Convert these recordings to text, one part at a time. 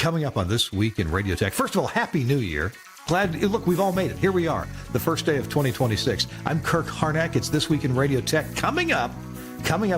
Coming up on This Week in Radio Tech. First of all, Happy New Year. Look, we've all made it. Here we are, the first day of 2026. I'm Kirk Harnack. It's This Week in Radio Tech. Coming up,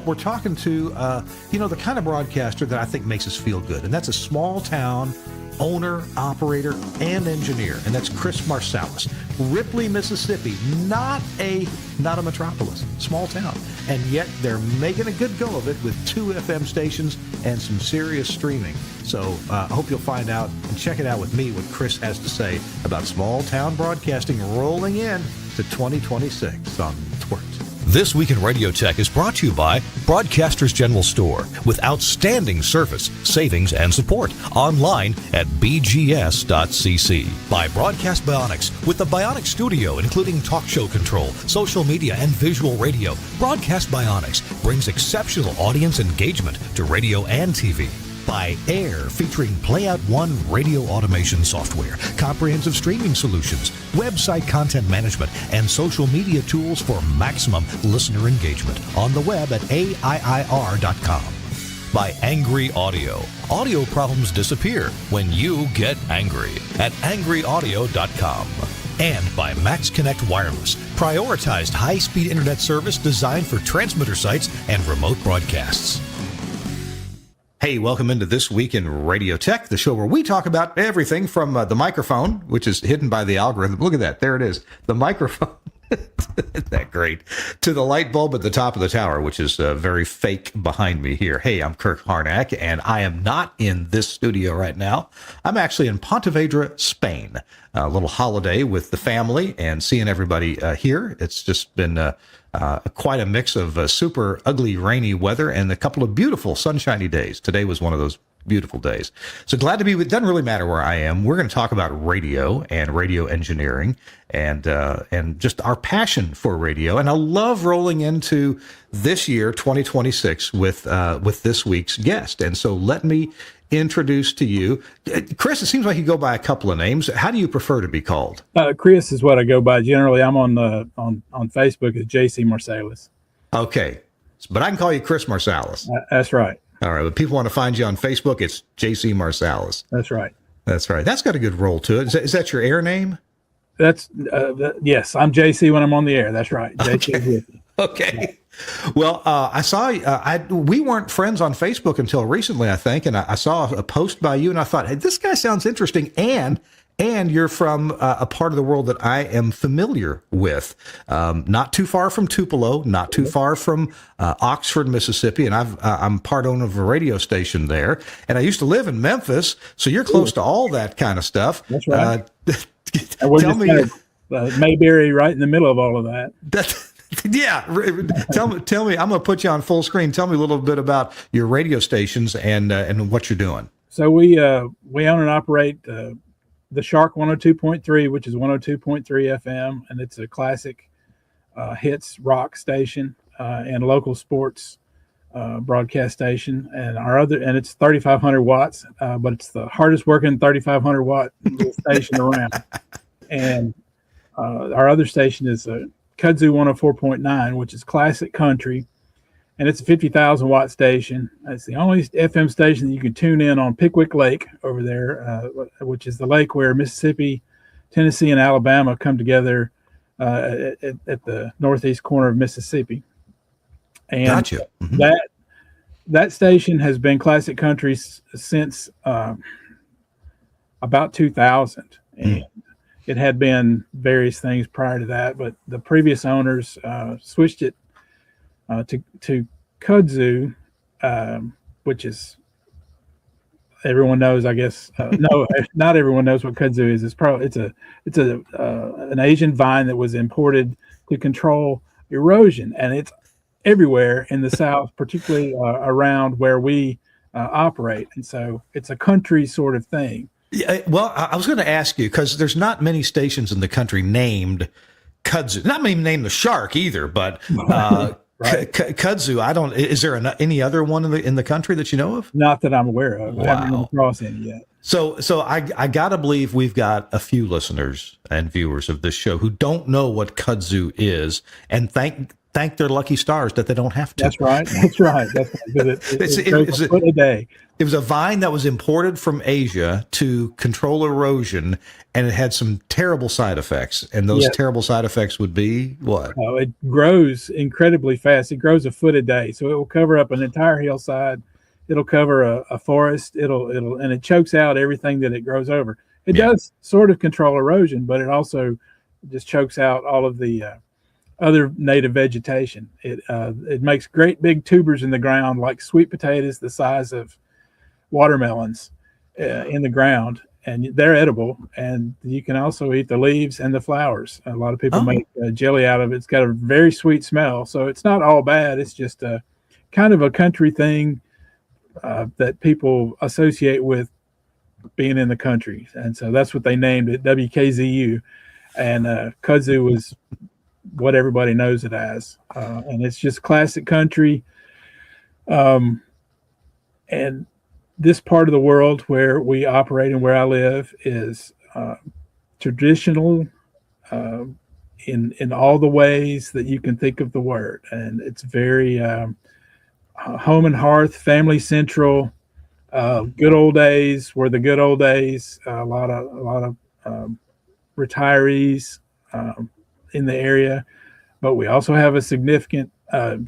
we're talking to, the kind of broadcaster that I think makes us feel good. And that's a small town owner, operator, and engineer. And that's Chris Marsalis. Ripley, Mississippi, not a metropolis, small town. And yet they're making a good go of it with 2 FM stations and some serious streaming. So I hope you'll find out and check it out with me, what Chris has to say about small town broadcasting rolling in to 2026 on TWiRT. This Week in Radio Tech is brought to you by Broadcasters General Store with outstanding service, savings, and support online at bgs.cc. By Broadcast Bionics with the Bionic Studio, including talk show control, social media, and visual radio. Broadcast Bionics brings exceptional audience engagement to radio and TV. By Air, featuring Playout One radio automation software, comprehensive streaming solutions, website content management, and social media tools for maximum listener engagement on the web at AIIR.com. By Angry Audio. Audio problems disappear when you get angry at angryaudio.com. And by Max Connect Wireless, prioritized high-speed internet service designed for transmitter sites and remote broadcasts. Hey, welcome into This Week in Radio Tech, the show where we talk about everything from the microphone, which is hidden by the algorithm. Look at that. There it is. The microphone. Isn't that great? To the light bulb at the top of the tower, which is very fake behind me here. Hey, I'm Kirk Harnack, and I am not in this studio right now. I'm actually in Pontevedra, Spain. A little holiday with the family and seeing everybody here. It's just been quite a mix of super ugly, rainy weather and a couple of beautiful sunshiny days. Today was one of those beautiful days. So glad to be with. Doesn't really matter where I am. We're going to talk about radio and radio engineering and just our passion for radio. And I love rolling into this year, 2026, with this week's guest. And so let me introduce to you, Chris. It seems like you go by a couple of names. How do you prefer to be called? Chris is what I go by. Generally, I'm on Facebook as JC Marsalis. Okay, but I can call you Chris Marsalis. That's right. All right, but people want to find you on Facebook, it's JC Marsalis. That's right. That's right. That's got a good roll to it. Is that your air name? That's yes. I'm JC when I'm on the air. That's right. JC. Okay. Well, I saw we weren't friends on Facebook until recently, I think, and I saw a post by you, and I thought, hey, this guy sounds interesting, and you're from a part of the world that I am familiar with, not too far from Tupelo, not too far from Oxford, Mississippi, and I'm part owner of a radio station there, and I used to live in Memphis, so you're close to all that kind of stuff. That's right. Tell me, Mayberry, right in the middle of all of that. Yeah, tell me. I'm going to put you on full screen. Tell me a little bit about your radio stations and what you're doing. So we own and operate the Shark 102.3, which is 102.3 FM, and it's a classic hits rock station and local sports broadcast station. And it's 3,500 watts, but it's the hardest working 3,500 watt station around. And our other station is Kudzu 104.9, which is classic country, and it's a 50,000 watt station. It's the only FM station that you can tune in on Pickwick Lake over there, which is the lake where Mississippi, Tennessee, and Alabama come together at the northeast corner of Mississippi. And gotcha. Mm-hmm. that station has been classic country since about 2000, and it had been various things prior to that, but the previous owners switched it to Kudzu, which is everyone knows, I guess. No, not everyone knows what kudzu is. It's an Asian vine that was imported to control erosion, and it's everywhere in the South, particularly around where we operate. And so it's a country sort of thing. Yeah, well, I was going to ask you, because there's not many stations in the country named kudzu. Not many named the Shark either, but right. Kudzu. Is there any other one in the country that you know of? Not that I'm aware of. Wow. I haven't come across any yet. So I gotta believe we've got a few listeners and viewers of this show who don't know what kudzu is, and thank thank their lucky stars that they don't have to. That's right. That's right. That's right. It goes a foot a day. It was a vine that was imported from Asia to control erosion, and it had some terrible side effects. And those terrible side effects would be what? It grows incredibly fast. It grows a foot a day, so it will cover up an entire hillside. It'll cover a forest. And it chokes out everything that it grows over. It does sort of control erosion, but it also just chokes out all of the other native vegetation. It makes great big tubers in the ground, like sweet potatoes the size of watermelons in the ground, and they're edible. And you can also eat the leaves and the flowers. A lot of people make jelly out of it. It's got a very sweet smell, so it's not all bad. It's just a kind of a country thing that people associate with being in the country, and so that's what they named it, WKZU. And kudzu was what everybody knows it as, and it's just classic country. And this part of the world where we operate and where I live is traditional in all the ways that you can think of the word, and it's very home and hearth, family central. Good old days were the good old days. A lot of retirees in the area, but we also have a significant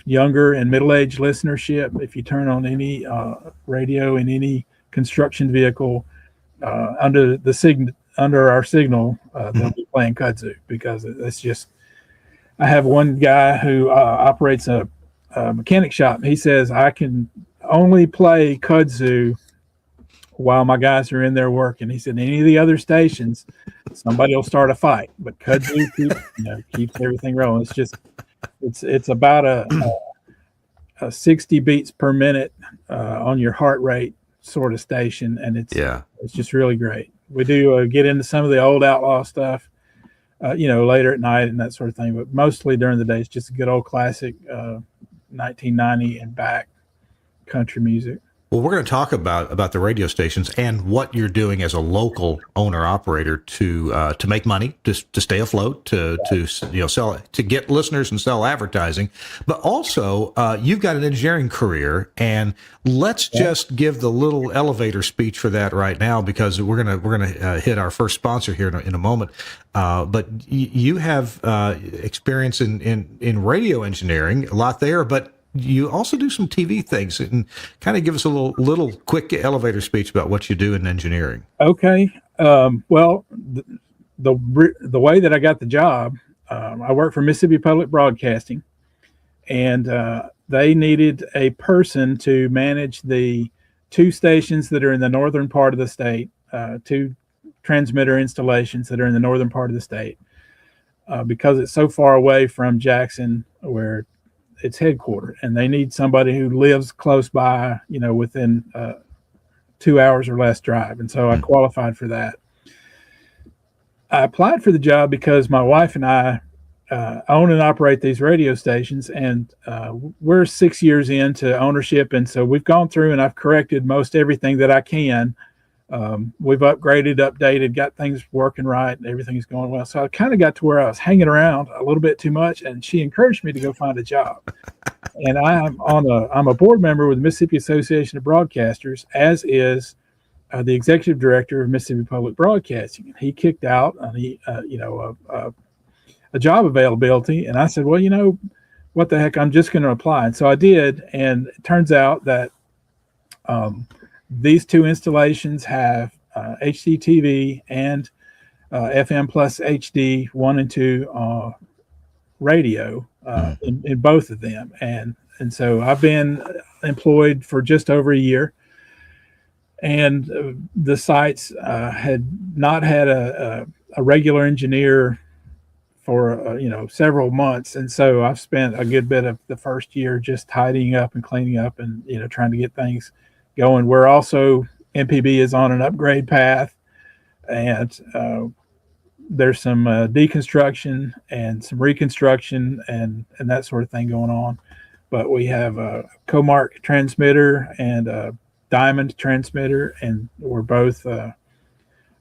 younger and middle-aged listenership. If you turn on any radio in any construction vehicle under our signal, they'll be playing kudzu, because it's just. I have one guy who operates a mechanic shop. He says, I can only play kudzu while my guys are in there working. He said, any of the other stations, somebody will start a fight, but kudzu keeps everything rolling. It's just, it's about a 60 beats per minute on your heart rate sort of station, and it's just really great. We do get into some of the old outlaw stuff, later at night and that sort of thing, but mostly during the day, it's just a good old classic 1990 and back country music. Well, we're going to talk about the radio stations and what you're doing as a local owner operator to make money, to stay afloat, to sell, to get listeners and sell advertising. But also, you've got an engineering career, and let's just give the little elevator speech for that right now, because we're gonna hit our first sponsor here in a moment. But you have experience in radio engineering, a lot there, but you also do some TV things, and kind of give us a little quick elevator speech about what you do in engineering. Okay. Well, the way that I got the job, I worked for Mississippi Public Broadcasting, and they needed a person to manage the two stations that are in the northern part of the state, two transmitter installations that are in the northern part of the state, because it's so far away from Jackson, where it's headquartered, and they need somebody who lives close by, within 2 hours or less drive. And so I qualified for that. I applied for the job because my wife and I own and operate these radio stations, and we're 6 years into ownership. And so we've gone through and I've corrected most everything that I can. We've upgraded, updated, got things working right, and everything's going well. So I kind of got to where I was hanging around a little bit too much, and she encouraged me to go find a job. And I'm a board member with the Mississippi Association of Broadcasters, as is the executive director of Mississippi Public Broadcasting. And he kicked out a job availability, and I said, well, what the heck, I'm just going to apply. And so I did, and it turns out that these two installations have HDTV and FM plus HD 1 and 2 radio in both of them. And so I've been employed for just over a year, and the sites had not had a regular engineer for several months. And so I've spent a good bit of the first year just tidying up and cleaning up and trying to get things going. We're also, MPB is on an upgrade path, and there's some deconstruction and some reconstruction and that sort of thing going on. But we have a Comark transmitter and a Diamond transmitter, and we're both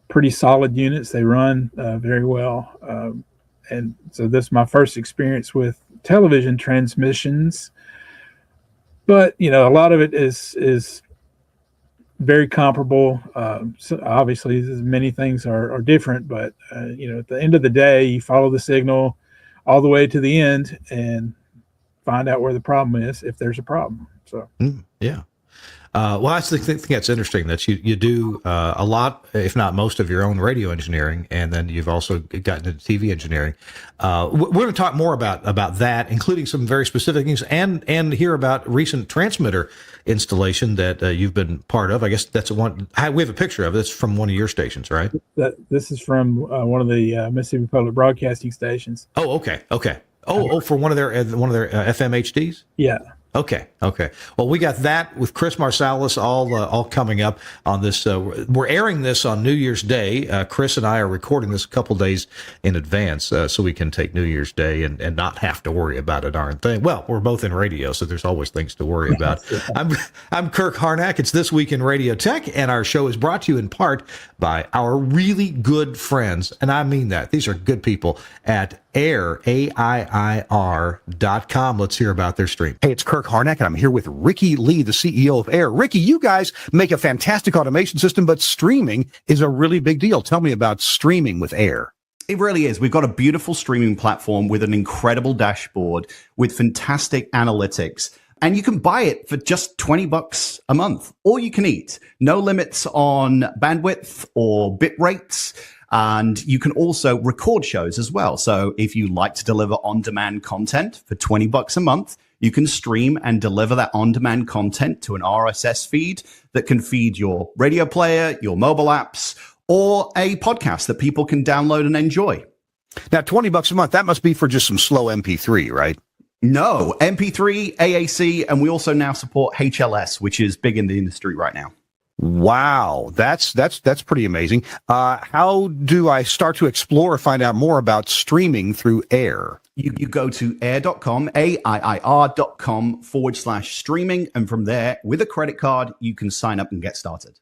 pretty solid units. They run very well. and so this is my first experience with television transmissions. But a lot of it is very comparable. So obviously, many things are different, but at the end of the day, you follow the signal all the way to the end and find out where the problem is if there's a problem. So yeah. Well, I think that's interesting that you do a lot, if not most, of your own radio engineering, and then you've also gotten into TV engineering. We're going to talk more about that, including some very specific things, and hear about recent transmitter installation that you've been part of. I guess that's one. We have a picture of it. It's from one of your stations, right? This is from one of the Mississippi Public Broadcasting stations. Oh, okay. For one of their FM HDs. Yeah. Okay. Well, we got that with Chris Marsalis all coming up on this. We're airing this on New Year's Day. Chris and I are recording this a couple days in advance so we can take New Year's Day and not have to worry about a darn thing. Well, we're both in radio, so there's always things to worry about. I'm Kirk Harnack. It's This Week in Radio Tech, and our show is brought to you in part by our really good friends, and I mean that. These are good people at AIIR.com. Let's hear about their stream. Hey, it's Kirk Harnack, and I'm here with Ricky Lee, the CEO of AIR. Ricky, you guys make a fantastic automation system, but streaming is a really big deal. Tell me about streaming with AIR. It really is. We've got a beautiful streaming platform with an incredible dashboard with fantastic analytics. And you can buy it for just $20 a month. All you can eat. No limits on bandwidth or bit rates. And you can also record shows as well. So if you like to deliver on-demand content for $20 a month, you can stream and deliver that on-demand content to an RSS feed that can feed your radio player, your mobile apps, or a podcast that people can download and enjoy. Now, $20 a month, that must be for just some slow MP3, right? No, MP3, AAC, and we also now support HLS, which is big in the industry right now. Wow, that's pretty amazing. How do I start to explore or find out more about streaming through AIR? You go to air.com, AIIR.com/streaming. And from there, with a credit card, you can sign up and get started.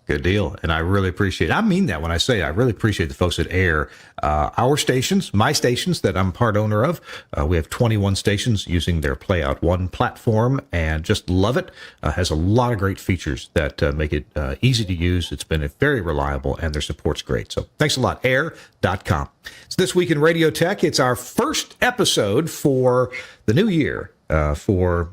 Good deal. And I really appreciate it. I mean that when I say it. I really appreciate the folks at AIR. Our stations, my stations that I'm part owner of, we have 21 stations using their Playout One platform and just love it. Has a lot of great features that make it easy to use. It's been very reliable and their support's great. So thanks a lot. AIR.com. It's This Week in Radio Tech. It's our first episode for the new year. For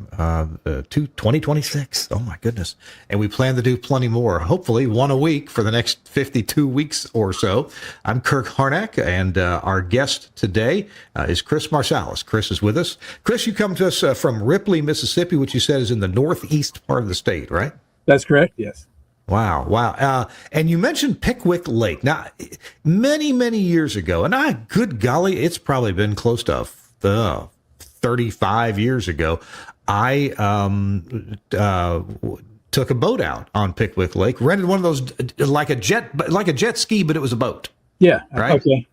2026. Oh my goodness. And we plan to do plenty more, hopefully one a week for the next 52 weeks or so. I'm Kirk Harnack, and our guest today is Chris Marsalis. Chris is with us. Chris, you come to us from Ripley, Mississippi, which you said is in the northeast part of the state, right? That's correct. Yes. Wow. And you mentioned Pickwick Lake. Now, many years ago, and good golly, it's probably been close to 35 years ago, I took a boat out on Pickwick Lake, rented one of those like a jet ski, but it was a boat. Yeah. Right. Okay.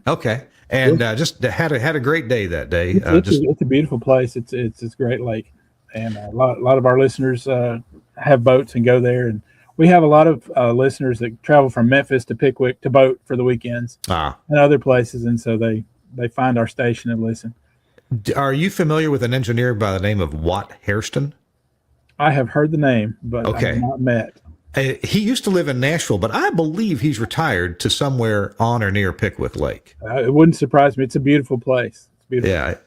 Okay. And just had a great day that day. It's a beautiful place. It's a great lake, and a lot of our listeners have boats and go there. And we have a lot of listeners that travel from Memphis to Pickwick to boat for the weekends and other places, and so they find our station and listen. Are you familiar with an engineer by the name of Watt Hairston? I have heard the name, but I have not met. He used to live in Nashville, but I believe he's retired to somewhere on or near Pickwick Lake. It wouldn't surprise me. It's a beautiful place. It's beautiful. Yeah.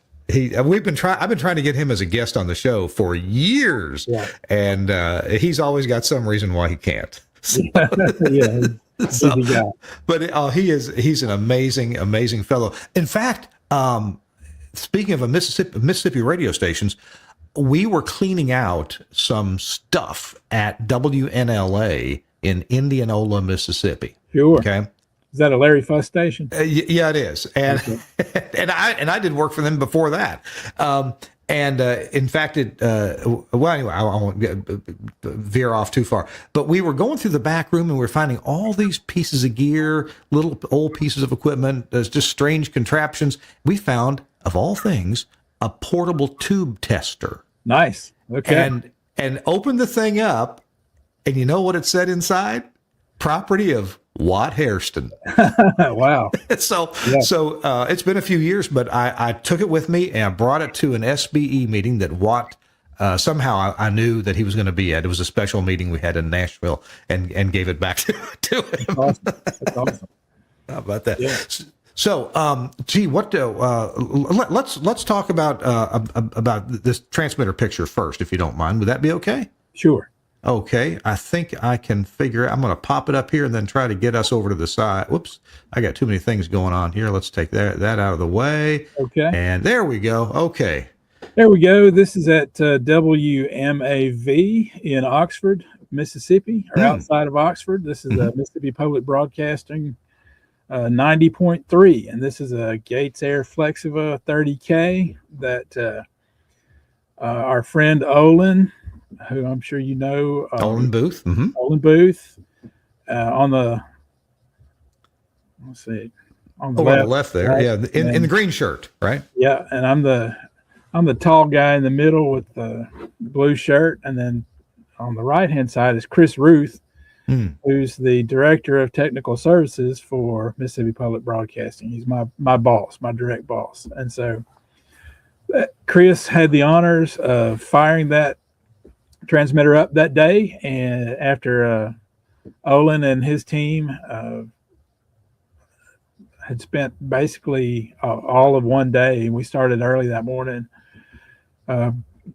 I've been trying to get him as a guest on the show for years, and he's always got some reason why he can't. So, yeah, he's a guy. But he's an amazing fellow. In fact, speaking of Mississippi radio stations, we were cleaning out some stuff at WNLA in Indianola, Mississippi. Sure. Okay. Is that a Larry Fuss station? Yeah, it is. And and I did work for them before that. In fact, anyway, I won't veer off too far. But we were going through the back room and we were finding all these pieces of gear, little old pieces of equipment, just strange contraptions. We found, of all things, a portable tube tester. Nice. Okay. And opened the thing up, and you know what it said inside? Property of Watt Hairston. Wow. So, Yeah. it's been a few years, but I took it with me and I brought it to an SBE meeting that Watt, somehow I knew that he was going to be at. It was a special meeting we had in Nashville and gave it back to him. Awesome. That's awesome. How about that? Yeah. So, gee, let's talk about this transmitter picture first, if you don't mind. Would that be okay? Sure. Okay, I think I can figure. I'm going to pop it up here and then try to get us over to the side. Whoops, I got too many things going on here. Let's take that out of the way. Okay. And there we go. Okay. There we go. This is at WMAV in Oxford, Mississippi, or outside of Oxford. This is Mississippi Public Broadcasting 90.3, and this is a Gates Air Flexiva 30K that our friend Olin, who I'm sure you know, Olin Booth. Olin Booth, on the on the left there, yeah, in the green shirt, right? Yeah, and I'm the tall guy in the middle with the blue shirt, and then on the right hand side is Chris Ruth, who's the director of technical services for Mississippi Public Broadcasting. He's my boss, my direct boss, and so Chris had the honors of firing that transmitter up that day, and after Olin and his team had spent basically all of one day, and we started early that morning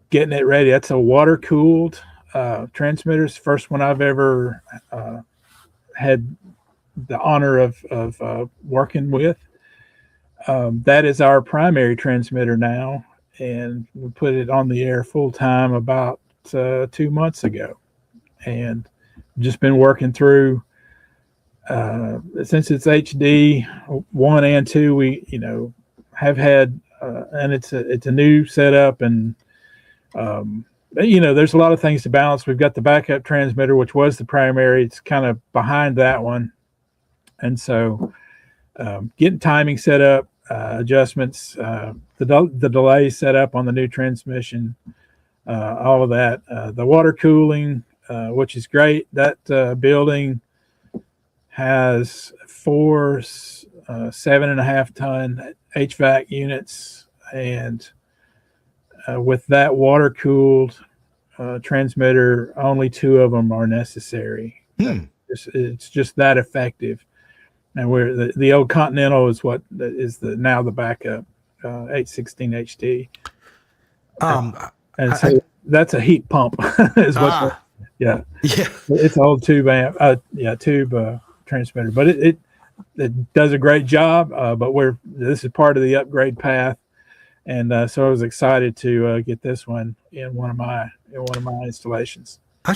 getting it ready. That's a water cooled transmitters, first one I've ever had the honor of working with. That is our primary transmitter now, and we put it on the air full time about 2 months ago, and just been working through since it's HD 1 and 2. We have had and it's a new setup, and there's a lot of things to balance. We've got the backup transmitter, which was the primary. It's kind of behind that one, and so getting timing set up, adjustments, the delay set up on the new transmission, all of that, the water cooling, which is great. That building has 4 7.5 ton HVAC units, and with that water cooled transmitter, only 2 of them are necessary. It's just that effective. And where the old Continental is what is now the backup 816 HT. And so that's a heat pump. Yeah. It's an old tube transmitter, but it does a great job. But this is part of the upgrade path, and so I was excited to get this one in one of my installations. I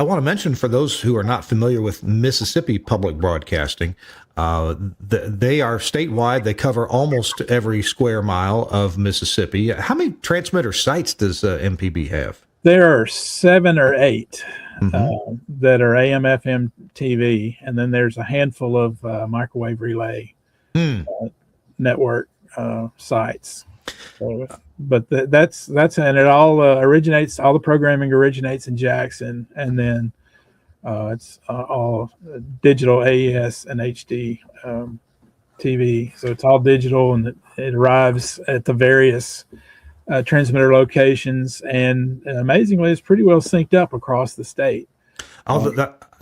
want to mention, for those who are not familiar with Mississippi Public Broadcasting, they are statewide. They cover almost every square mile of Mississippi. How many transmitter sites does MPB have? There are 7 or 8 that are AM, FM, TV, and then there's a handful of microwave relay network sites. But that's and it all originates. All the programming originates in Jackson, and then it's all digital AES and HD TV. So it's all digital, and it arrives at the various transmitter locations, and amazingly, it's pretty well synced up across the state. I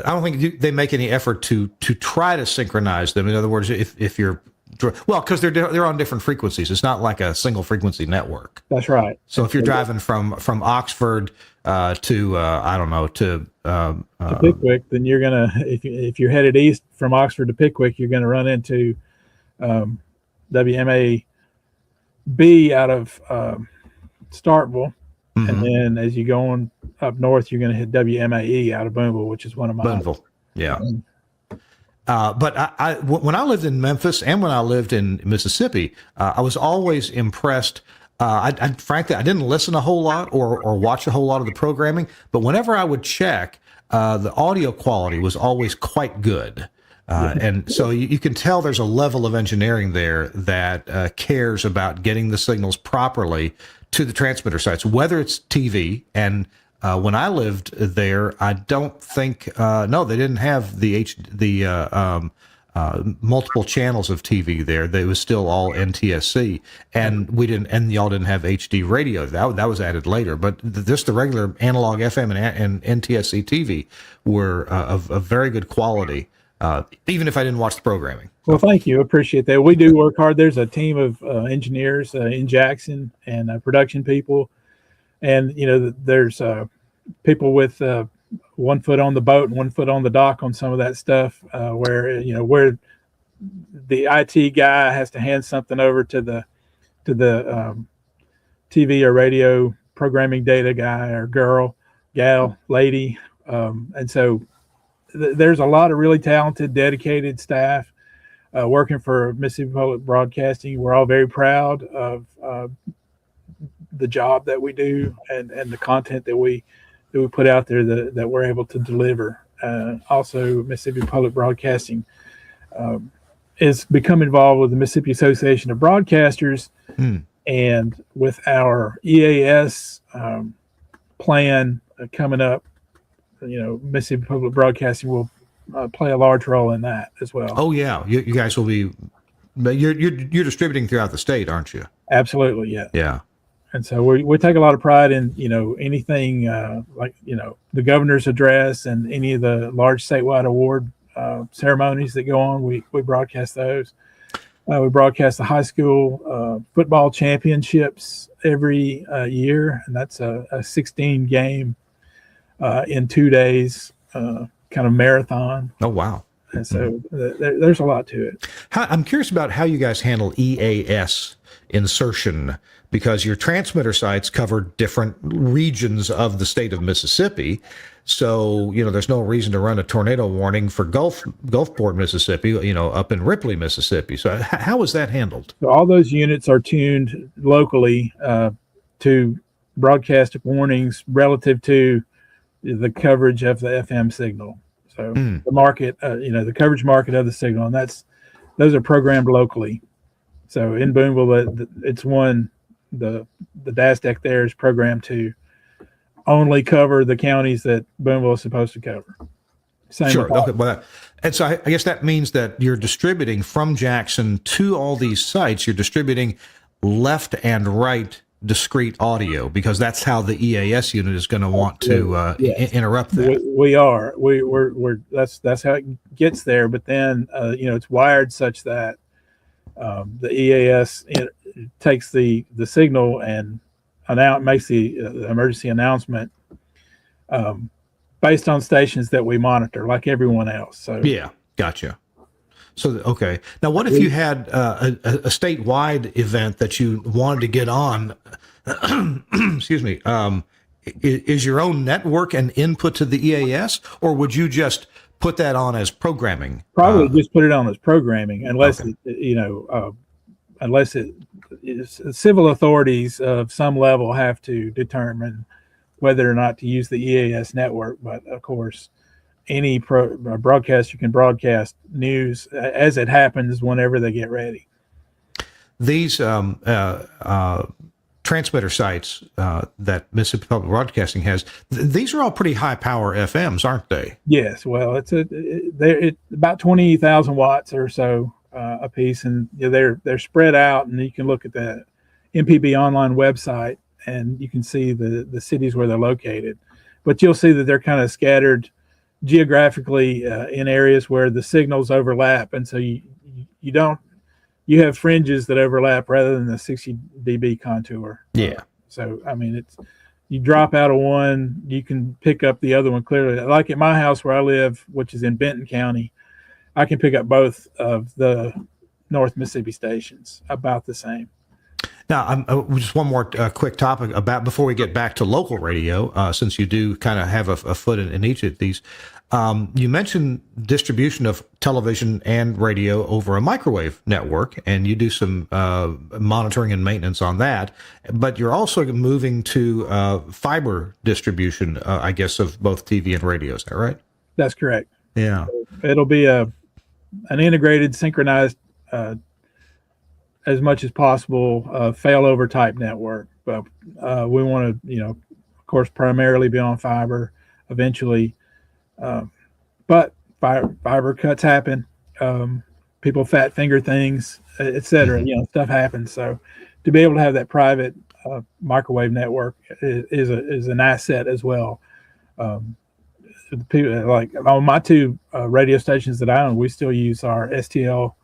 don't think they make any effort to try to synchronize them. In other words, if you're because they're on different frequencies. It's not like a single frequency network. That's right. So if you're driving from Oxford to Pickwick, then you're gonna if you're headed east from Oxford to Pickwick, you're gonna run into WMAB out of Starkville, and then as you go on up north, you're gonna hit WMAE out of Boonville, which is one of my Boonville. Yeah. But when I lived in Memphis and when I lived in Mississippi, I was always impressed. Frankly, I didn't listen a whole lot or watch a whole lot of the programming, but whenever I would check, the audio quality was always quite good. And so you can tell there's a level of engineering there that cares about getting the signals properly to the transmitter sites, whether it's TV and When I lived there, I don't think no, they didn't have multiple channels of TV there. It was still all NTSC, and we didn't, and y'all didn't have HD radio. That was added later. But just the regular analog FM and NTSC TV were of very good quality, even if I didn't watch the programming. Well, thank you. Appreciate that. We do work hard. There's a team of engineers in Jackson and production people. And, there's people with 1 foot on the boat and 1 foot on the dock on some of that stuff, where the IT guy has to hand something over to the TV or radio programming data guy or gal, lady. And so there's a lot of really talented, dedicated staff working for Mississippi Public Broadcasting. We're all very proud of the job that we do and the content that we put out there that we're able to deliver. Also, Mississippi Public Broadcasting is become involved with the Mississippi Association of Broadcasters, and with our EAS plan coming up, Mississippi Public Broadcasting will play a large role in that as well. Oh yeah, you guys will be. You're distributing throughout the state, aren't you? Absolutely, yeah. Yeah. And so we take a lot of pride in, anything like, the governor's address and any of the large statewide award ceremonies that go on. We broadcast those. We broadcast the high school football championships every year. And that's a 16 game in 2 days kind of marathon. Oh, wow. And so there's a lot to it. I'm curious about how you guys handle EAS insertion, because your transmitter sites cover different regions of the state of Mississippi. So, there's no reason to run a tornado warning for Gulfport, Mississippi, up in Ripley, Mississippi. So how is that handled? So all those units are tuned locally to broadcast warnings relative to the coverage of the FM signal. So the market, the coverage market of the signal, and those are programmed locally. So in Boonville, it's the DAS deck there is programmed to only cover the counties that Boonville is supposed to cover. Sure. Okay. Well, and so I guess that means that you're distributing from Jackson to all these sites. You're distributing left and right discrete audio, because that's how the EAS unit is going to want to interrupt that. We are. We're that's how it gets there. But then it's wired such that the EAS takes the signal and makes the emergency announcement based on stations that we monitor, like everyone else. So yeah, gotcha. So okay, now what if you had a statewide event that you wanted to get on? Excuse me. Is your own network an input to the EAS, or would you just put that on as programming? Probably just put it on as programming, unless civil authorities of some level have to determine whether or not to use the EAS network. But of course, any broadcaster can broadcast news as it happens whenever they get ready. These transmitter sites that Mississippi Public Broadcasting has, these are all pretty high power FMs, aren't they? Yes. Well, it's about 20,000 watts or so a piece, and they're spread out, and you can look at the MPB online website and you can see the cities where they're located. But you'll see that they're kind of scattered geographically in areas where the signals overlap, and so you have fringes that overlap rather than the 60 dB contour. Yeah. So I mean, you drop out of one, you can pick up the other one clearly. Like at my house where I live, which is in Benton County, I can pick up both of the North Mississippi stations about the same. Now, just one more quick topic about before we get back to local radio, since you do kind of have a foot in each of these. You mentioned distribution of television and radio over a microwave network, and you do some monitoring and maintenance on that. But you're also moving to fiber distribution, I guess, of both TV and radio. Is that right? That's correct. Yeah. It'll be an integrated, synchronized, as much as possible, failover type network. But we want to, of course, primarily be on fiber eventually. But fiber cuts happen. People fat finger things, etc. Mhm. Stuff happens. So to be able to have that private microwave network is an asset as well. People like on my two radio stations that I own, we still use our STL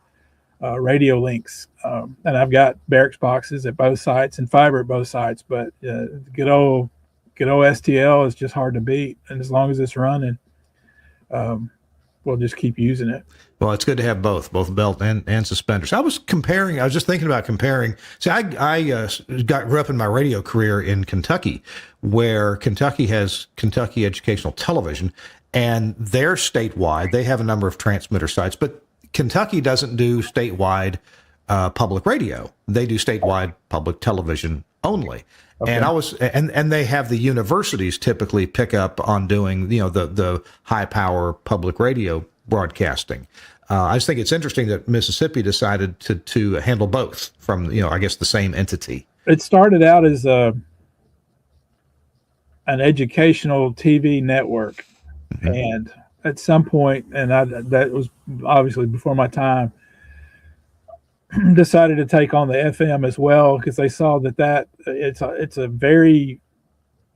radio links, and I've got barracks boxes at both sites and fiber at both sites. But good old STL is just hard to beat, and as long as it's running, we'll just keep using it. Well, it's good to have both belt and suspenders. I was just thinking about comparing. See, I grew up in my radio career in Kentucky, where Kentucky has Kentucky Educational Television, and they're statewide. They have a number of transmitter sites, but Kentucky doesn't do statewide public radio. They do statewide public television only. Okay. And they have the universities typically pick up on doing, the high power public radio broadcasting. I just think it's interesting that Mississippi decided to handle both from, I guess the same entity. It started out as an educational TV network. Mm-hmm. And at some point, and that was obviously before my time, decided to take on the FM as well, because they saw that it's a very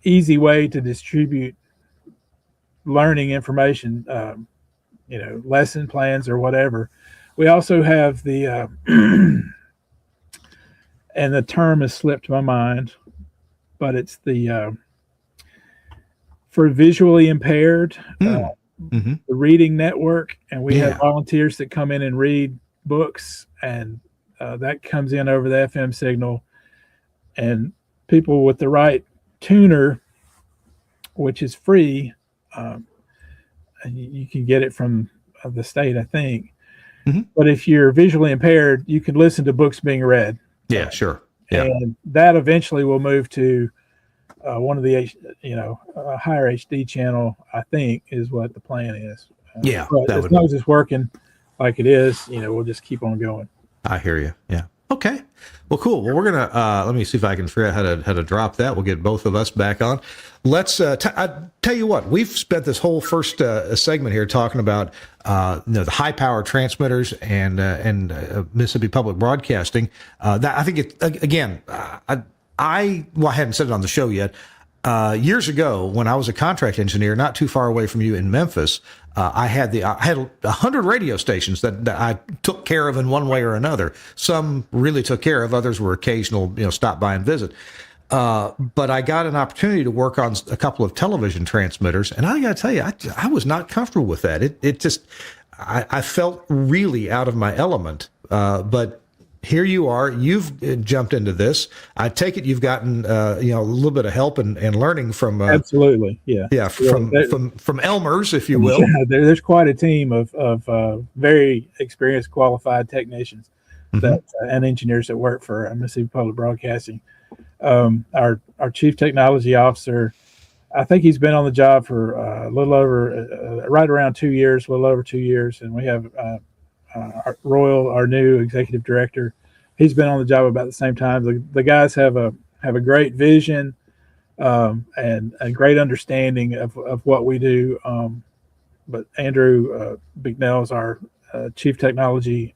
easy way to distribute learning information, lesson plans or whatever. We also have the and the term has slipped my mind, but it's the for visually impaired, the reading network, and we have volunteers that come in and read books, and that comes in over the FM signal, and people with the right tuner, which is free, you can get it from the state, I think. Mm-hmm. But if you're visually impaired, you can listen to books being read. Yeah, sure. Yeah. And that eventually will move to one of the, higher HD channel, I think, is what the plan is. But as long as it's working like it is, we'll just keep on going. I hear you. Yeah. Okay. Well, cool. Well, we're gonna let me see if I can figure out how to drop that. We'll get both of us back on. Let's. I tell you what. We've spent this whole first segment here talking about the high power transmitters and Mississippi Public Broadcasting. That I think it again. I hadn't said it on the show yet. Years ago, when I was a contract engineer, not too far away from you in Memphis, I had 100 radio stations that I took care of in one way or another. Some really took care of, others were occasional, stop by and visit. But I got an opportunity to work on a couple of television transmitters, and I got to tell you, I was not comfortable with that. It just, I felt really out of my element. But here you are, you've jumped into this. I take it you've gotten, a little bit of help and learning from. Absolutely. Yeah. Yeah. From Elmer's, if you will. Yeah, there's quite a team of very experienced, qualified technicians and engineers that work for Mississippi Public Broadcasting. Our chief technology officer, I think he's been on the job for a little over, right around 2 years, a little over 2 years. And we have, our new executive director, he's been on the job about the same time. The guys have a great vision and a great understanding of what we do. But Andrew Bignell is our chief technology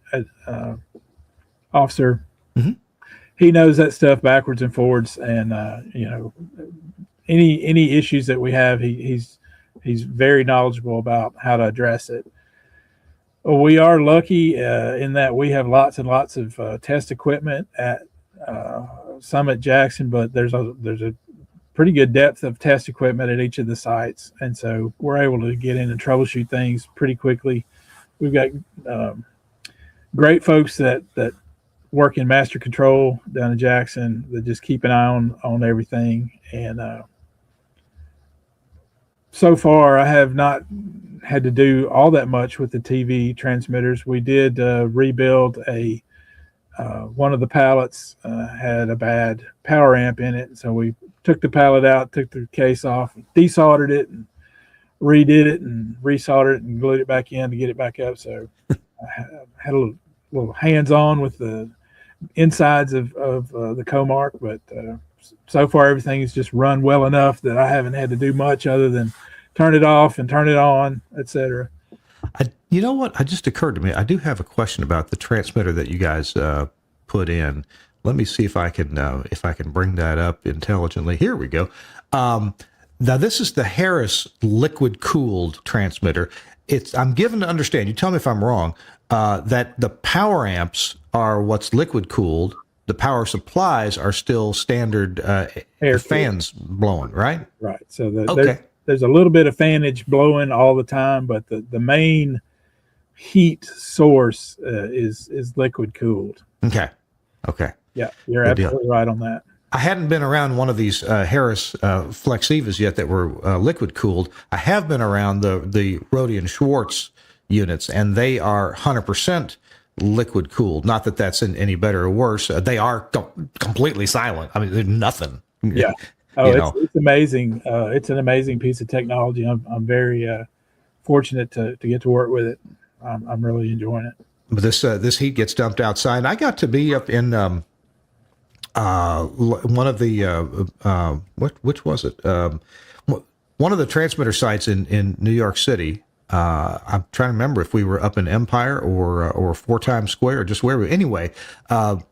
officer. Mm-hmm. He knows that stuff backwards and forwards, and any issues that we have, he's very knowledble about how to address it. We are lucky in that we have lots and lots of test equipment at some at Jackson, but there's a pretty good depth of test equipment at each of the sites, and so we're able to get in and troubleshoot things pretty quickly. We've got great folks that work in master control down in Jackson that just keep an eye on everything, and so far I have not had to do all that much with the TV transmitters. We did rebuild one of the pallets had a bad power amp in it, so we took the pallet out, took the case off, desoldered it, and redid it, and resoldered it, and glued it back in to get it back up. So I had a little hands-on with the insides of the Comark, but so far everything has just run well enough that I haven't had to do much other than turn it off and turn it on, etc. You know what? It just occurred to me. I do have a question about the transmitter that you guys put in. Let me see if I can bring that up intelligently. Here we go. Now this is the Harris liquid cooled transmitter. I'm given to understand. You tell me if I'm wrong. That the power amps are what's liquid cooled. The power supplies are still standard air fans blowing, right? Right. So there's a little bit of fanage blowing all the time, but the main heat source is liquid cooled. Okay. Yeah, you're absolutely right on that. I hadn't been around one of these Harris Flexivas yet that were liquid cooled. I have been around the Rode Schwartz units, and they are 100% liquid cooled. Not that that's any better or worse. They are completely silent. I mean, there's nothing. Yeah. Oh, it's amazing. It's an amazing piece of technology. I'm very fortunate to get to work with it. I'm really enjoying it. But this heat gets dumped outside. I got to be up in one of the which was it? One of the transmitter sites in New York City. I'm trying to remember if we were up in Empire or 4 Times Square or just where we. Anyway, in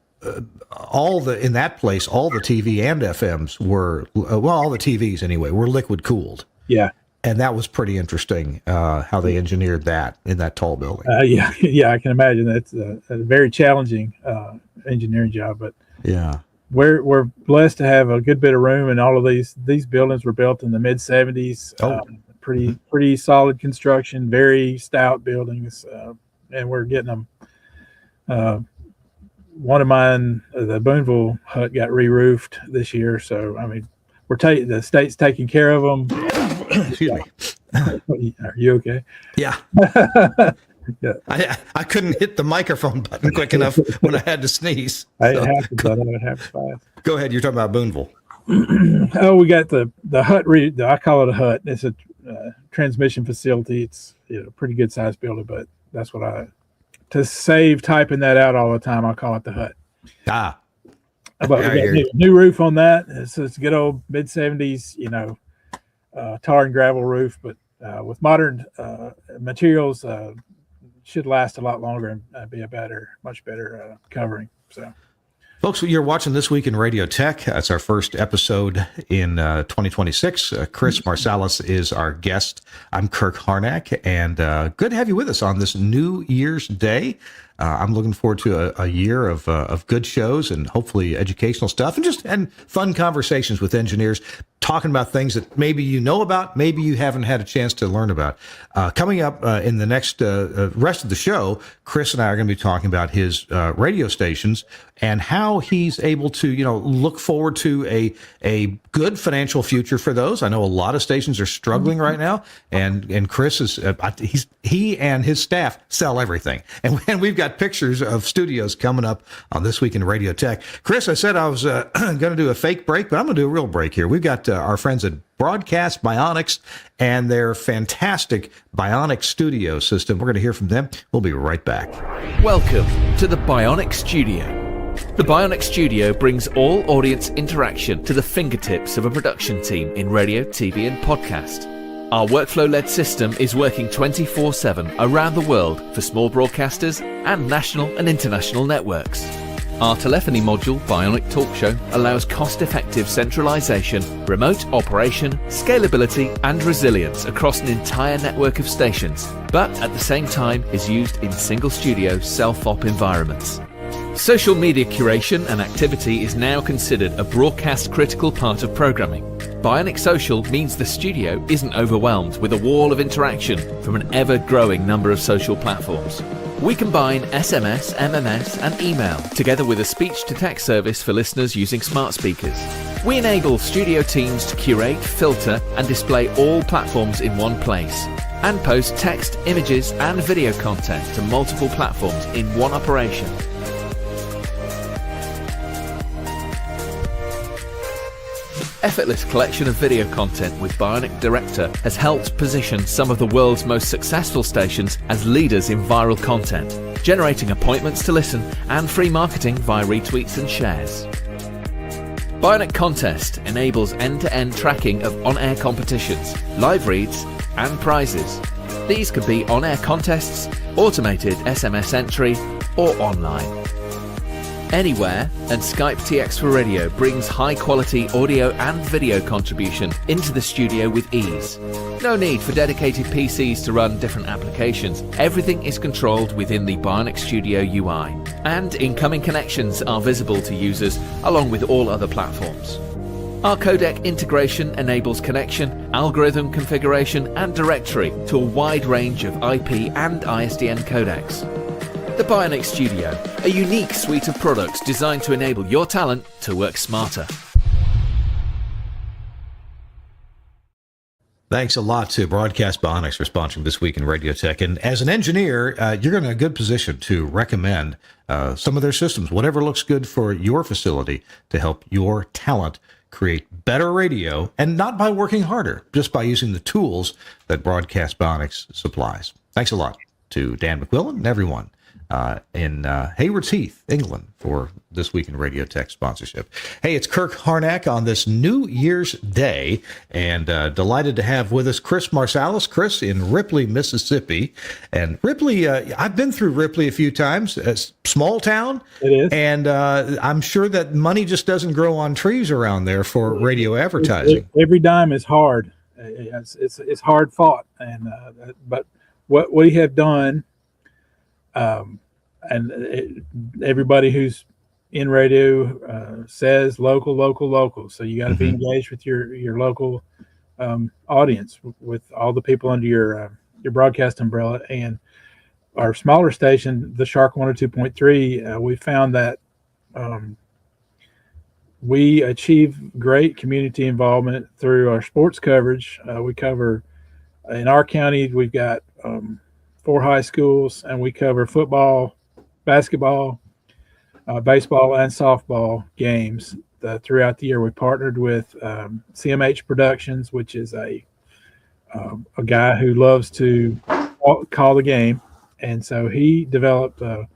that place, all the TV and FMs were all the TVs anyway were liquid cooled. Yeah. And that was pretty interesting how they engineered that in that tall building. Yeah, I can imagine. That's a very challenging engineering job, but yeah, we're blessed to have a good bit of room, and all of these buildings were built in the mid '70s. Pretty solid construction, very stout buildings, and we're getting them. One of mine, the Boonville hut, got re-roofed this year, so I mean, the state's taking care of them. Excuse me. Are you okay? Yeah. Yeah. I couldn't hit the microphone button quick enough when I had to sneeze. It happens fast. Go ahead. You're talking about Boonville. Oh, we got the hut. I call it a hut. It's a transmission facility. It's a pretty good sized building, but that's what to save typing that out all the time, I call it the hut. Ah. But we got a new roof on that. It's a good old mid '70s, tar and gravel roof, but with modern materials, should last a lot longer and be much better covering. So, folks, you're watching This Week in Radio Tech. That's our first episode in 2026. Chris Marsalis is our guest. I'm Kirk Harnack, and good to have you with us on this New Year's Day. I'm looking forward to a year of good shows and hopefully educational stuff and fun conversations with engineers, talking about things that maybe you know about, maybe you haven't had a chance to learn about. Coming up in the next rest of the show, Chris and I are going to be talking about his radio stations and how he's able to, look forward to a good financial future for those. I know a lot of stations are struggling right now, and Chris is he and his staff sell everything, and we've got pictures of studios coming up on This Week in Radio Tech. Chris, I said I was going to do a fake break, but I'm going to do a real break here. We've got our friends at Broadcast Bionics and their fantastic Bionic Studio system. We're going to hear from them. We'll be right back. Welcome to the Bionic Studio. The Bionic Studio brings all audience interaction to the fingertips of a production team in radio, TV, and podcast. Our workflow-led system is working 24/7 around the world for small broadcasters and national and international networks. Our telephony module, Bionic Talk Show, allows cost-effective centralization, remote operation, scalability, and resilience across an entire network of stations, but at the same time is used in single-studio self-op environments. Social media curation and activity is now considered a broadcast-critical part of programming. Bionic Social means the studio isn't overwhelmed with a wall of interaction from an ever-growing number of social platforms. We combine SMS, MMS, and email together with a speech-to-text service for listeners using smart speakers. We enable studio teams to curate, filter, and display all platforms in one place, and post text, images, and video content to multiple platforms in one operation. Effortless collection of video content with Bionic Director has helped position some of the world's most successful stations as leaders in viral content, generating appointments to listen and free marketing via retweets and shares. Bionic Contest enables end-to-end tracking of on-air competitions, live reads, and prizes. These could be on-air contests, automated SMS entry, or online. Anywhere, and Skype TX for Radio brings high-quality audio and video contribution into the studio with ease. No need for dedicated PCs to run different applications. Everything is controlled within the Bionic Studio UI, and incoming connections are visible to users along with all other platforms. Our codec integration enables connection, algorithm configuration, and directory to a wide range of IP and ISDN codecs. The Bionic Studio, a unique suite of products designed to enable your talent to work smarter. Thanks a lot to Broadcast Bionics for sponsoring This Week in Radio Tech. And as an engineer, you're in a good position to recommend some of their systems, whatever looks good for your facility to help your talent create better radio, and not by working harder, just by using the tools that Broadcast Bionics supplies. Thanks a lot to Dan McQuillan and everyone in Haywards Heath, England, for This Week in Radio Tech sponsorship. Hey, it's Kirk Harnack on this New Year's Day, and delighted to have with us Chris Marsalis. Chris in Ripley, Mississippi. And Ripley, I've been through Ripley a few times. It's a small town. It is. And I'm sure that money just doesn't grow on trees around there for radio advertising. Every dime is hard. It's hard fought. And but what we have done, everybody who's in radio says local. So you got to be engaged with your local audience, with all the people under your broadcast umbrella. And our smaller station, the Shark 102.3, we found that we achieve great community involvement through our sports coverage. We cover, in our county, we've got 4 high schools, and we cover football, basketball, baseball, and softball games throughout the year. We partnered with CMH Productions, which is a guy who loves to call the game, and so he developed a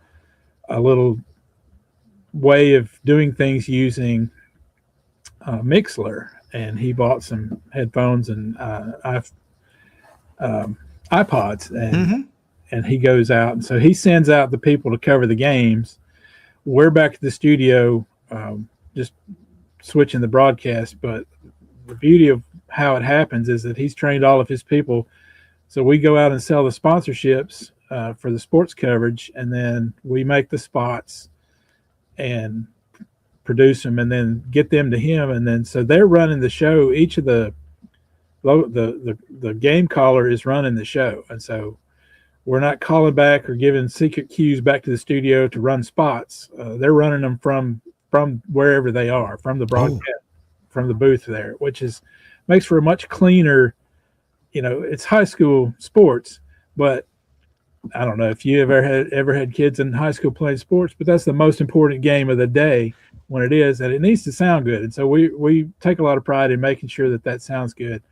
little way of doing things using Mixler, and he bought some headphones and iPods, and he goes out, and so he sends out the people to cover the games. We're back at the studio, just switching the broadcast. But the beauty of how it happens is that he's trained all of his people. So we go out and sell the sponsorships for the sports coverage, and then we make the spots and produce them, and then get them to him. And then so they're running the show. Each of the game caller is running the show, and so we're not calling back or giving secret cues back to the studio to run spots. They're running them from wherever they are, from the broadcast, from the booth there, which makes for a much cleaner. It's high school sports, but I don't know if you ever had kids in high school playing sports, but that's the most important game of the day when it is, and it needs to sound good. And so we take a lot of pride in making sure that sounds good.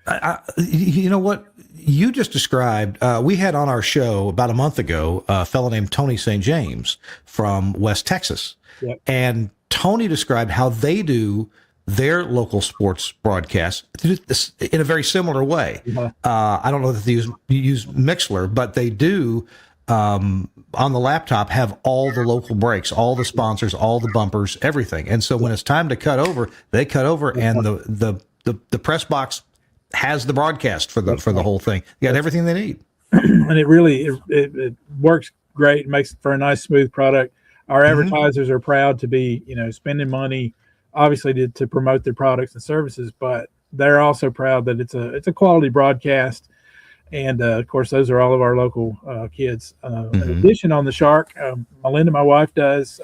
You know what you just described? We had on our show about a month ago a fellow named Tony St. James from West Texas. Yep. And Tony described how they do their local sports broadcasts in a very similar way. I don't know that they use Mixler, but they do on the laptop have all the local breaks, all the sponsors, all the bumpers, everything. And so when it's time to cut over, they cut over, and the press box has the broadcast for the whole thing. You got everything they need. And it really it works great. It makes for a nice, smooth product. Our advertisers are proud to be, spending money, obviously to promote their products and services, but they're also proud that it's a quality broadcast. And of course, those are all of our local kids. In addition, on the Shark, Melinda, my wife, does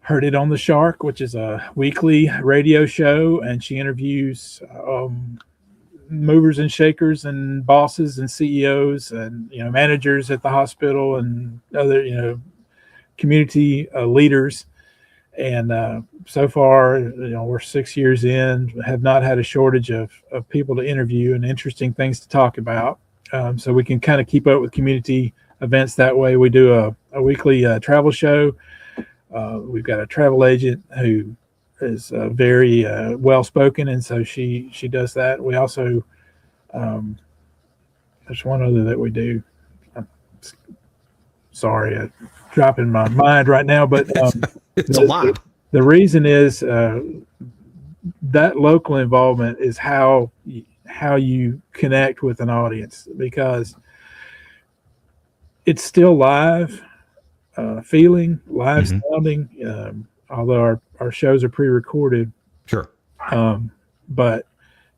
Heard It on the Shark, which is a weekly radio show, and she interviews movers and shakers and bosses and CEOs and managers at the hospital and other community leaders. And so far, we're 6 years in, have not had a shortage of people to interview and interesting things to talk about. So we can kind of keep up with community events that way. We do a weekly travel show. We've got a travel agent who is very well spoken, and so she does that. We also there's one other that we do. I'm sorry, I'm dropping my mind right now, but It's a lot. The reason is that local involvement is how you connect with an audience, because it's still live feeling, live sounding, although our shows are pre-recorded. Sure. But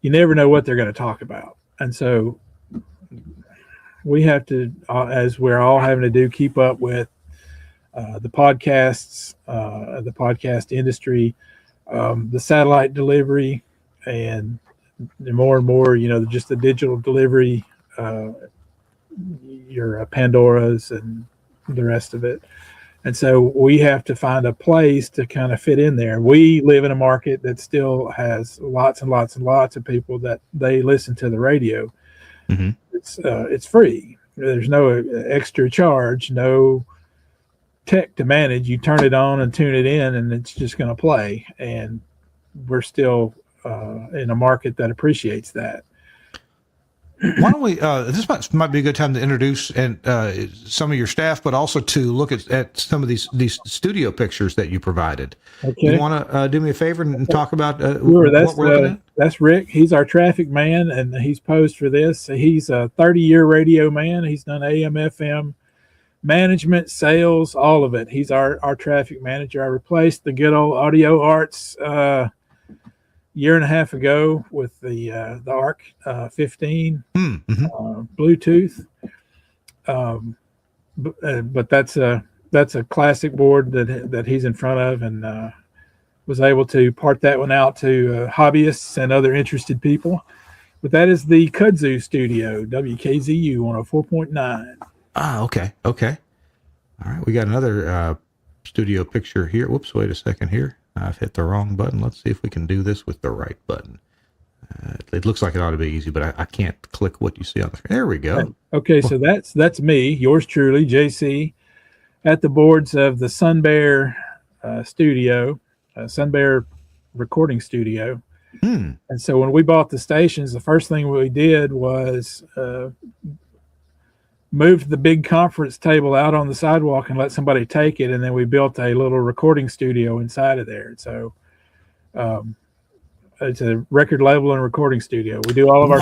you never know what they're going to talk about. And so we have to, as we're all having to do, keep up with the podcasts, the podcast industry, the satellite delivery, and more and more, just the digital delivery, your Pandoras and the rest of it. And so we have to find a place to kind of fit in there. We live in a market that still has lots and lots and lots of people that they listen to the radio. Mm-hmm. It's free. There's no extra charge, no tech to manage. You turn it on and tune it in, and it's just going to play. And we're still in a market that appreciates that. Why don't we? This might be a good time to introduce and some of your staff, but also to look at some of these studio pictures that you provided. Okay. You want to do me a favor and talk about Sure, what we're looking at? That's Rick. He's our traffic man, and he's posed for this. He's a 30-year radio man. He's done AM, FM, management, sales, all of it. He's our traffic manager. I replaced the good old audio arts year and a half ago with the ARC 15 Bluetooth. But that's a classic board that he's in front of, and was able to part that one out to hobbyists and other interested people. But that is the Kudzu Studio, WKZU 104.9. Ah, okay. All right, we got another studio picture here. Whoops, wait a second here. I've hit the wrong button. Let's see if we can do this with the right button. It looks like it ought to be easy, but I can't click what you see on the screen. There we go. Okay, so that's me, yours truly, JC, at the boards of the Sun Bear studio, Sun Bear recording studio. And so when we bought the stations, the first thing we did was moved the big conference table out on the sidewalk and let somebody take it, and then we built a little recording studio inside of there. So it's a record label and recording studio. We do all of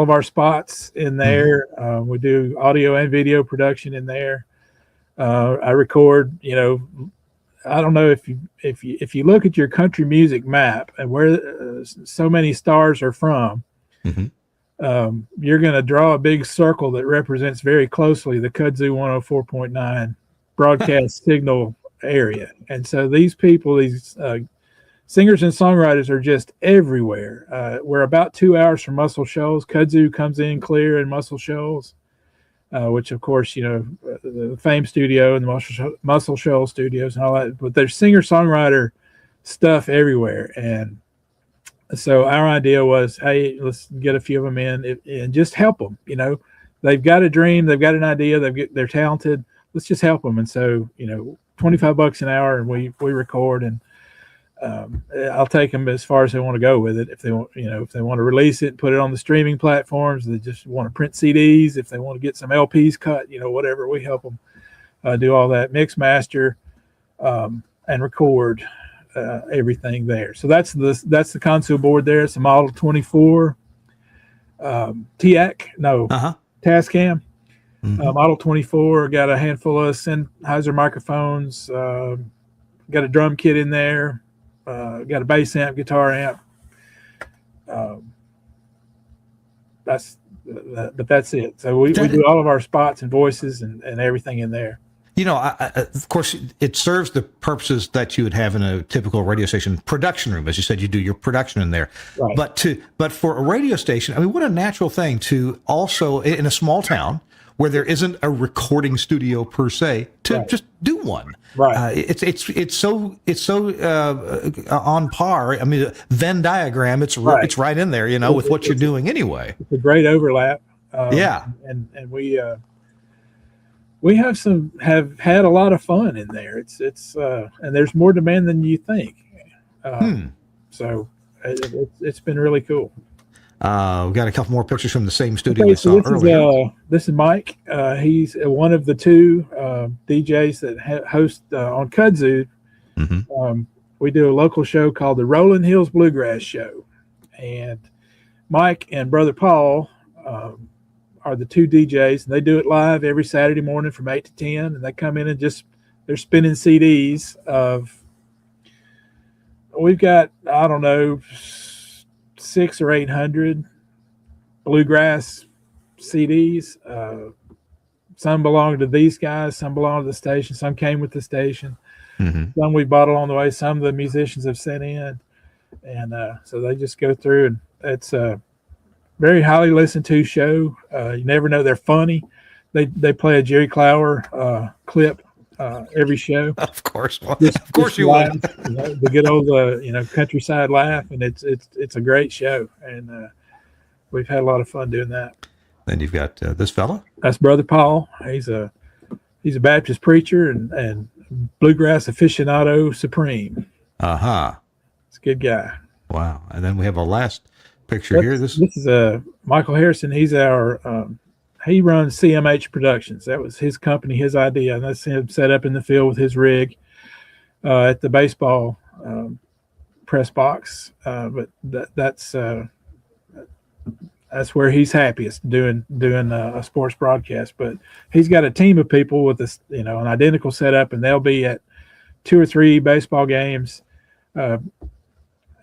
our spots in there. We do audio and video production in there. I record, I don't know if you look at your country music map and where so many stars are from, you're going to draw a big circle that represents very closely the Kudzu 104.9 broadcast signal area. And so these people, these singers and songwriters, are just everywhere. We're about 2 hours from Muscle Shoals. Kudzu comes in clear in Muscle Shoals, which, of course, the Fame Studio and the Muscle Shoals studios and all that. But there's singer-songwriter stuff everywhere. And so our idea was, hey, let's get a few of them in and just help them. They've got a dream, they've got an idea, they're talented. Let's just help them. And so, $25 an hour, and we record, and I'll take them as far as they want to go with it. If they want, if they want to release it, put it on the streaming platforms, they just want to print CDs, if they want to get some LPs cut, whatever, we help them do all that, mix, master, and record. Everything there. So that's the console board there. It's a Model 24 TAC, Tascam. Model 24, got a handful of Sennheiser microphones, got a drum kit in there, got a bass amp, guitar amp. That's it. So we do all of our spots and voices and everything in there. Of course, it serves the purposes that you would have in a typical radio station production room. As you said, you do your production in there. Right. But for a radio station, what a natural thing to also, in a small town where there isn't a recording studio per se, to just do one. Right. It's so on par. Venn diagram. It's right in there. With what you're doing anyway. It's a great overlap. Yeah. And we have had a lot of fun in there. It's and there's more demand than you think. So it's been really cool. We got a couple more pictures from the same studio Okay, we saw earlier. This is Mike. He's one of the two DJs that host on Kudzu. We do a local show called the Rolling Hills Bluegrass Show, and Mike and Brother Paul are the two DJs, and they do it live every Saturday morning from 8 to 10, and they come in and they're spinning CDs of, we've got, I don't know, 600 or 800 bluegrass CDs. Some belong to these guys, some belong to the station, some came with the station. Some we bought along the way, some of the musicians have sent in, and so they just go through, and it's a very highly listened to show. You never know, they're funny. They play a Jerry Clower clip every show. Of course, of course you would. The good old countryside laugh, and it's a great show, and we've had a lot of fun doing that. Then you've got this fella. That's Brother Paul. He's a Baptist preacher and bluegrass aficionado supreme. He's a good guy. Wow. And then we have a last picture here. This is Michael Harrison. He's our he runs CMH Productions. That was his company, his idea, and that's him set up in the field with his rig at the baseball press box. But that's where he's happiest doing a sports broadcast. But he's got a team of people with this, an identical setup, and they'll be at 2 or 3 baseball games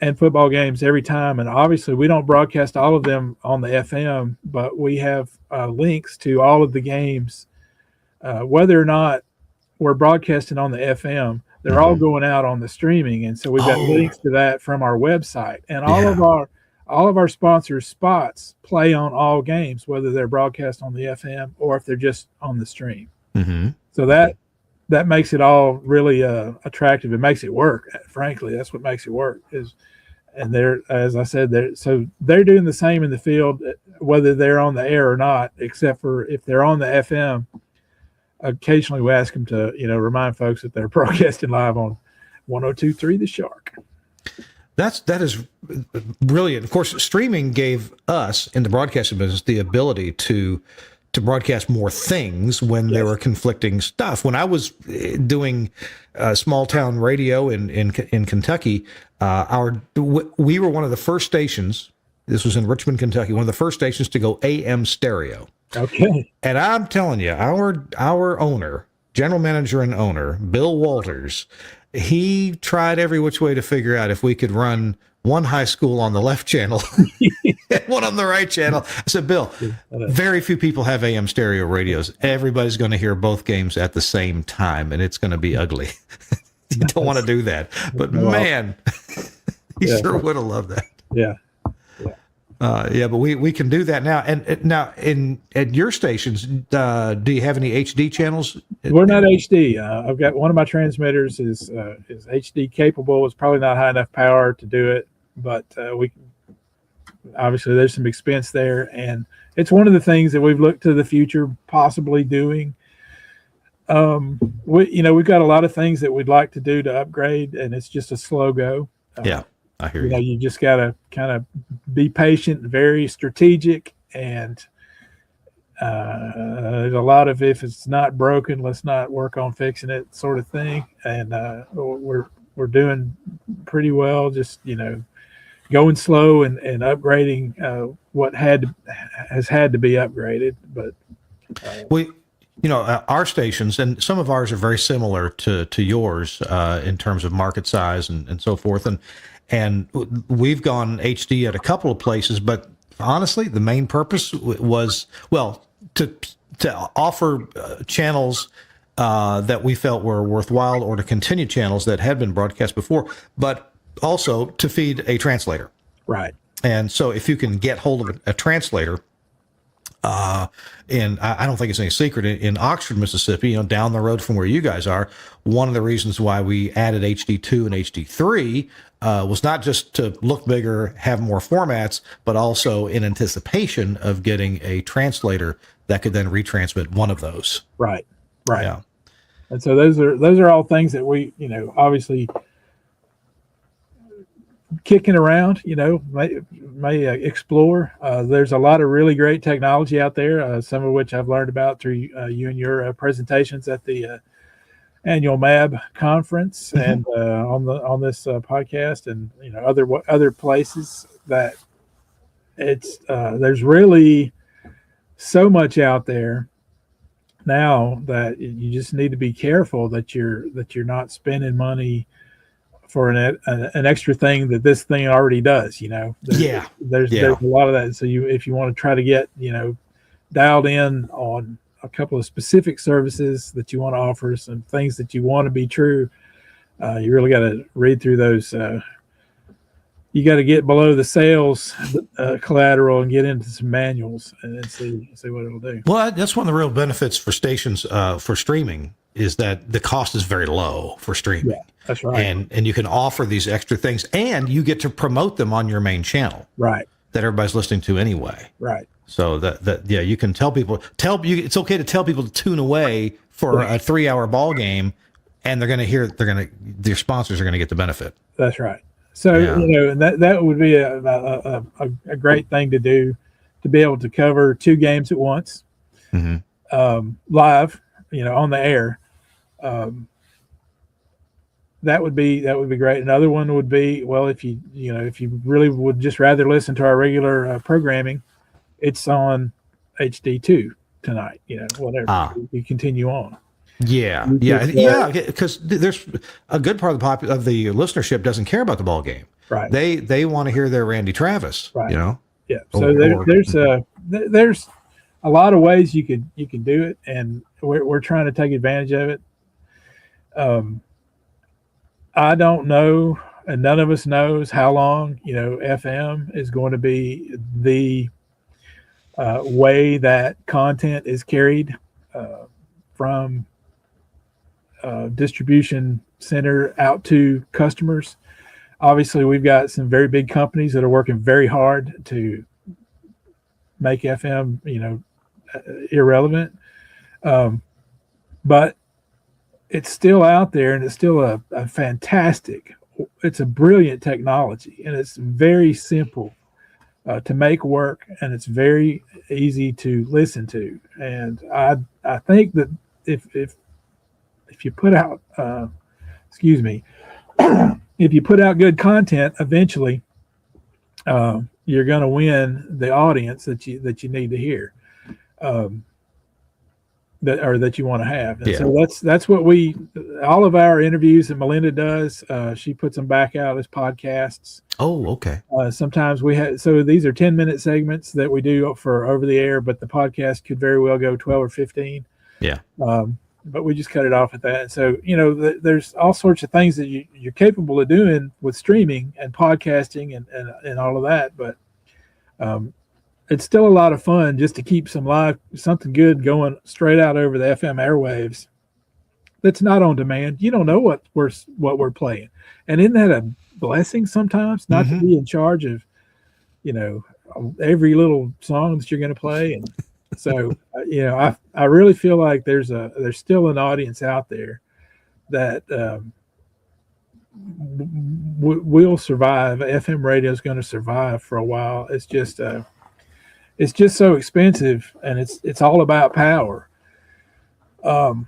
and football games every time. And obviously we don't broadcast all of them on the FM, but we have links to all of the games, whether or not we're broadcasting on the FM. They're all going out on the streaming, and so we've got links to that from our website, and all of our sponsors' spots play on all games, whether they're broadcast on the FM or if they're just on the stream. So that makes it all really attractive. It makes it work. Frankly, that's what makes it work. And they're, as I said, they're doing the same in the field, whether they're on the air or not, except for if they're on the FM. Occasionally, we ask them to remind folks that they're broadcasting live on 102.3 The Shark. That is brilliant. Of course, streaming gave us in the broadcasting business the ability to broadcast more things when there were conflicting stuff. When I was doing small town radio in Kentucky, we were one of the first stations. This was in Richmond, Kentucky, one of the first stations to go AM stereo. Okay. And I'm telling you, our owner, general manager and owner, Bill Walters, he tried every which way to figure out if we could run one high school on the left channel and one on the right channel. I said, Bill, very few people have AM stereo radios. Everybody's going to hear both games at the same time, and it's going to be ugly. You don't want to do that. But man, he sure would have loved that. Yeah. But we can do that now. And now at your stations, do you have any HD channels? We're not HD. I've got one of my transmitters is HD capable. It's probably not high enough power to do it, but we obviously there's some expense there, and it's one of the things that we've looked to the future possibly doing. We've got a lot of things that we'd like to do to upgrade, and it's just a slow go. I hear you. You just got to kind of be patient, very strategic, and there's a lot of, if it's not broken, let's not work on fixing it sort of thing. And we're doing pretty well, just, going slow and upgrading what has had to be upgraded. But our stations, and some of ours are very similar to yours in terms of market size and so forth. And we've gone HD at a couple of places, but honestly, the main purpose was, to offer channels that we felt were worthwhile, or to continue channels that had been broadcast before, but also to feed a translator. Right. And so if you can get hold of a translator, and I don't think it's any secret, in Oxford, Mississippi, down the road from where you guys are, one of the reasons why we added HD2 and HD3 was not just to look bigger, have more formats, but also in anticipation of getting a translator that could then retransmit one of those. Right. Yeah. And so those are all things that we, obviously kicking around, may explore. There's a lot of really great technology out there, some of which I've learned about through you and your presentations at the annual MAB conference and on this podcast, and other places that it's there's really so much out there now that you just need to be careful that you're not spending money for an extra thing that this thing already does. There's a lot of that. So if you want to try to get dialed in on a couple of specific services that you want to offer, some things that you want to be true, you really got to read through those. You got to get below the sales collateral and get into some manuals and then see what it'll do. Well, that's one of the real benefits for stations for streaming is that the cost is very low for streaming. Yeah, that's right. And you can offer these extra things, and you get to promote them on your main channel, right? That everybody's listening to anyway, right? So that you can tell people it's okay to tell people to tune away for a 3-hour ball game, and their sponsors are gonna get the benefit. That's right. So, and that would be a great thing to do, to be able to cover 2 games at once, live, on the air. That would be great. Another one would be, well, if you really would just rather listen to our regular programming, it's on HD2 tonight, whatever. You continue on. Yeah, because there's a good part of the listenership doesn't care about the ball game. Right. They want to hear their Randy Travis. Right. Yeah. So there's a lot of ways you can do it, and we're trying to take advantage of it. I don't know, and none of us knows how long FM is going to be the way that content is carried from distribution center out to customers. Obviously, we've got some very big companies that are working very hard to make FM, irrelevant. But it's still out there, and it's still a fantastic, it's a brilliant technology, and it's very simple to make work, and it's very easy to listen to. And I think that if you put out, if you put out good content, eventually you're going to win the audience that you need to hear, that you want to have. And so that's what all of our interviews that Melinda does, she puts them back out as podcasts. Oh, okay. Sometimes so these are 10-minute segments that we do for over the air, but the podcast could very well go 12 or 15. Yeah. But we just cut it off at that. And so, there's all sorts of things that you're capable of doing with streaming and podcasting and all of that. But it's still a lot of fun just to keep something good going straight out over the FM airwaves. That's not on demand. You don't know what we're playing. And isn't that a blessing sometimes, not to be in charge of, every little song that you're going to play? And so, I really feel like there's still an audience out there that will survive. FM radio is going to survive for a while. It's just so expensive, and it's all about power. And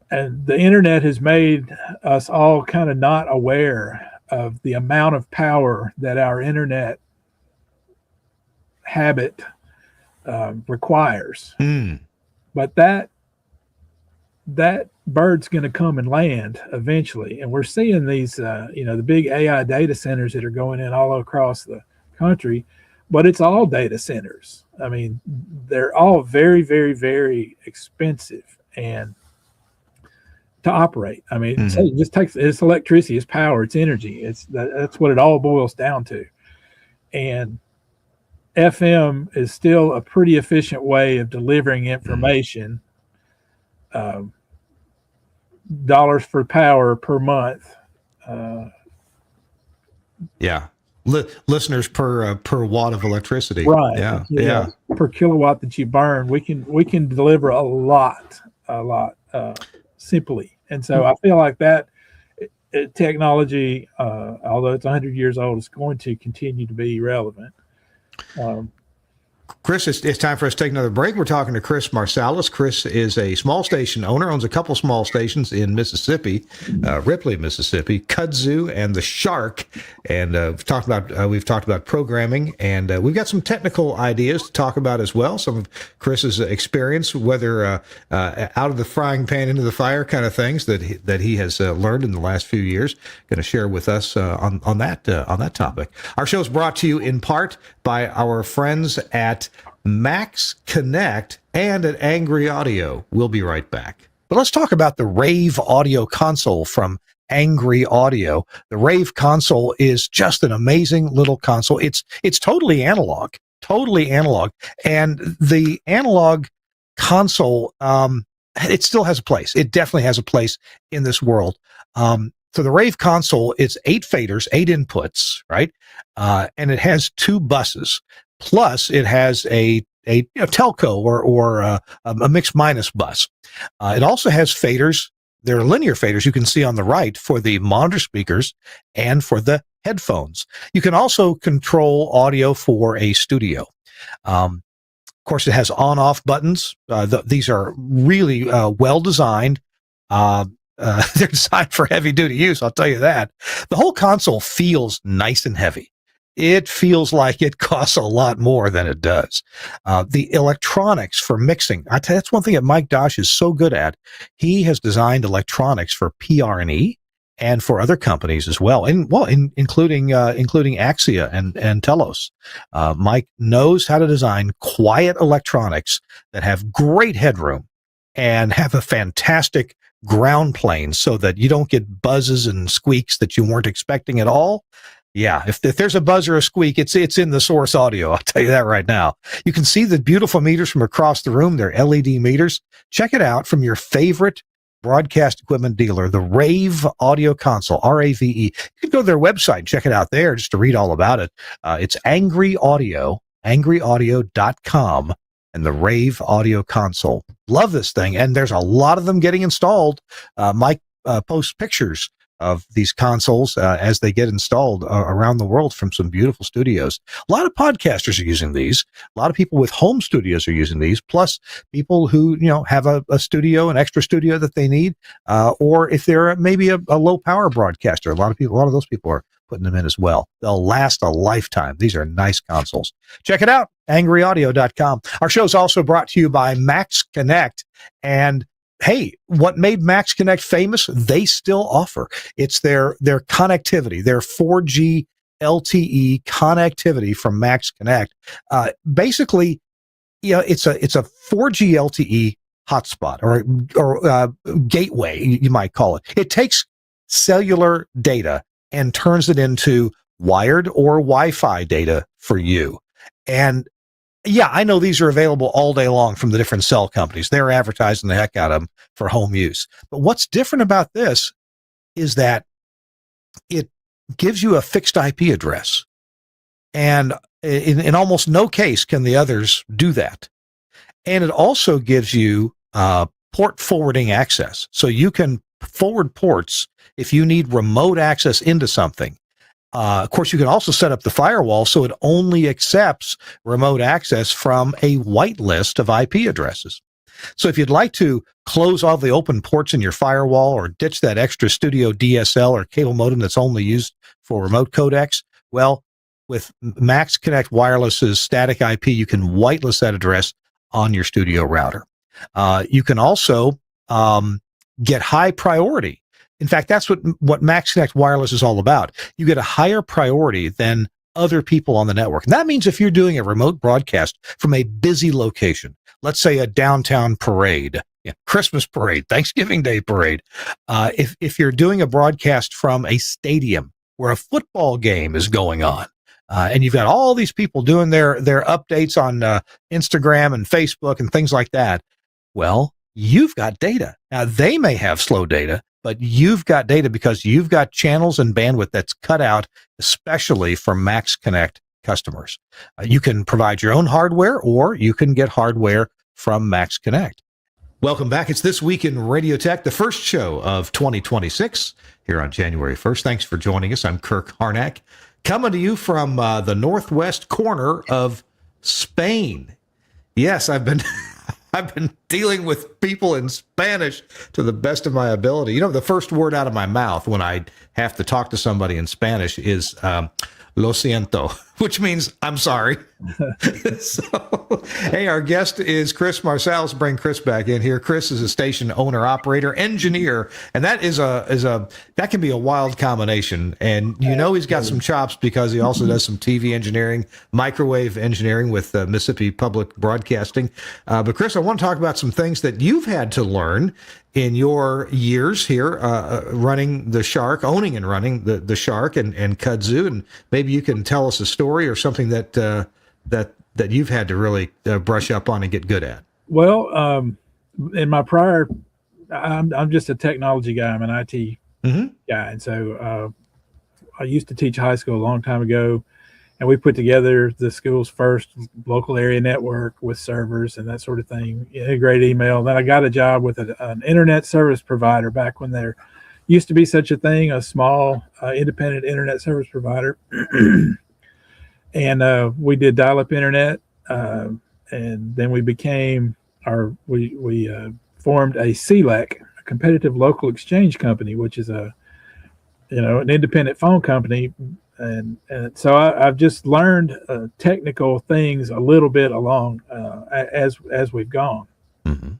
the internet has made us all kind of not aware of the amount of power that our internet habit requires. But that bird's going to come and land eventually, and we're seeing these the big AI data centers that are going in all across the country, but it's all data centers. I mean, they're all very, very, very expensive and to operate. I mean, it just takes, it's electricity, it's power, it's energy. That's what it all boils down to. And FM is still a pretty efficient way of delivering information. Dollars for power per month. Listeners per watt of electricity. Right. Yeah. Per kilowatt that you burn, we can deliver a lot simply. And so I feel like that technology, although it's 100 years old, is going to continue to be relevant. Chris, it's time for us to take another break. We're talking to Chris Marsalis. Chris is a small station owner, owns a couple small stations in Mississippi, Ripley, Mississippi, Kudzu, and the Shark. And we've talked about programming, and we've got some technical ideas to talk about as well. Some of Chris's experience, whether out of the frying pan into the fire kind of things that he has learned in the last few years. Going to share with us on that topic. Our show is brought to you in part by our friends at Max Connect and at Angry Audio. We'll be right back. But let's talk about the Rave audio console from Angry Audio. The Rave console is just an amazing little console. It's totally analog, and the analog console, it still has a place. It definitely has a place in this world. So the Rave console is 8 faders, 8 inputs, right? And it has 2 buses. Plus, it has a telco or a mix minus bus. It also has faders. They're linear faders you can see on the right for the monitor speakers and for the headphones. You can also control audio for a studio. Of course, it has on-off buttons. These are really well designed. They're designed for heavy-duty use, I'll tell you that. The whole console feels nice and heavy. It feels like it costs a lot more than it does. The electronics for mixing, I tell you, that's one thing that Mike Dosh is so good at. He has designed electronics for PR&E and for other companies as well, including Axia and Telos. Mike knows how to design quiet electronics that have great headroom and have a fantastic ground plane so that you don't get buzzes and squeaks that you weren't expecting at all. Yeah, if there's a buzz or a squeak, it's in the source audio. I'll tell you that right now. You can see the beautiful meters from across the room. They're LED meters. Check it out from your favorite broadcast equipment dealer, the Rave Audio Console, RAVE. You can go to their website and check it out there just to read all about it. It's Angry Audio, angryaudio.com, and the Rave Audio Console. Love this thing, and there's a lot of them getting installed. Mike posts pictures of these consoles as they get installed around the world from some beautiful studios. A lot of podcasters are using these. A lot of people with home studios are using these, plus people who have a studio, an extra studio that they need, or if they're maybe a low power broadcaster. A lot of those people are putting them in as well. They'll last a lifetime. These are nice consoles. Check it out, angryaudio.com. Our show is also brought to you by Max Connect, and hey, what made Max Connect famous, they still offer. It's their connectivity, their 4G LTE connectivity from Max Connect. Basically, it's a 4G LTE hotspot or gateway, you might call it. It takes cellular data and turns it into wired or Wi-Fi data for you. And yeah, I know these are available all day long from the different cell companies. They're advertising the heck out of them for home use. But what's different about this is that it gives you a fixed IP address. And in almost no case can the others do that. And it also gives you port forwarding access. So you can forward ports if you need remote access into something. Of course, you can also set up the firewall so it only accepts remote access from a whitelist of IP addresses. So if you'd like to close all the open ports in your firewall or ditch that extra studio DSL or cable modem that's only used for remote codecs, well, with Max Connect Wireless's static IP, you can whitelist that address on your studio router. You can also get high priority. In fact, that's what Max Connect Wireless is all about. You get a higher priority than other people on the network. And that means if you're doing a remote broadcast from a busy location, let's say a downtown parade, Christmas parade, Thanksgiving Day parade, if you're doing a broadcast from a stadium where a football game is going on, and you've got all these people doing their updates on Instagram and Facebook and things like that, well, you've got data. Now, they may have slow data, but you've got data because you've got channels and bandwidth that's cut out, especially for Max Connect customers. You can provide your own hardware, or you can get hardware from Max Connect. Welcome back. It's This Week in Radio Tech, the first show of 2026 here on January 1st. Thanks for joining us. I'm Kirk Harnack, coming to you from the northwest corner of Spain. Yes, I've been I've been dealing with people in Spanish to the best of my ability. You know, the first word out of my mouth when I have to talk to somebody in Spanish is lo siento, which means I'm sorry. So, hey, our guest is Chris Marcel. Let's bring Chris back in here. Chris is a station owner, operator, engineer, and that that can be a wild combination. And you know he's got some chops because he also does some TV engineering, microwave engineering with Mississippi Public Broadcasting. But Chris, I want to talk about some things that you've had to learn in your years here running the Shark, owning and running the Shark and Kudzu, and maybe you can tell us a story or something that you've had to really brush up on and get good at. Well, in my prior, I'm just a technology guy. I'm an IT guy, and so I used to teach high school a long time ago, and we put together the school's first local area network with servers and that sort of thing, integrated email. Then I got a job with an internet service provider back when there used to be such a thing, a small independent internet service provider. And we did dial-up internet, and then we became we formed a CLEC, a competitive local exchange company, which is an independent phone company. And so I've just learned technical things a little bit along as we've gone. Mm-hmm.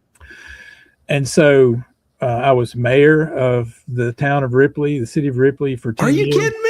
And so I was mayor of the town of Ripley, the city of Ripley, for 10 years. Are you kidding me?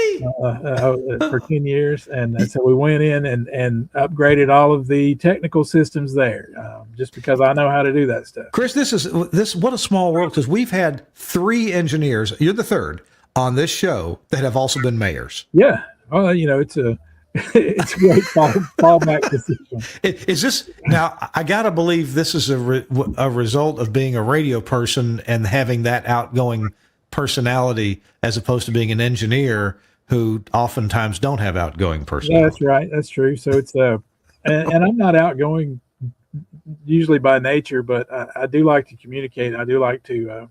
For 10 years. And so we went in and upgraded all of the technical systems there, just because I know how to do that stuff. Chris, this what a small world, because we've had 3 engineers. You're the third on this show that have also been mayors. Yeah. Well, it's a great fallback decision. Is this now? I gotta believe this is a result of being a radio person and having that outgoing personality, as opposed to being an engineer who oftentimes don't have outgoing personality. Yeah, that's right. That's true. So it's and I'm not outgoing usually by nature, but I do like to communicate. I do like to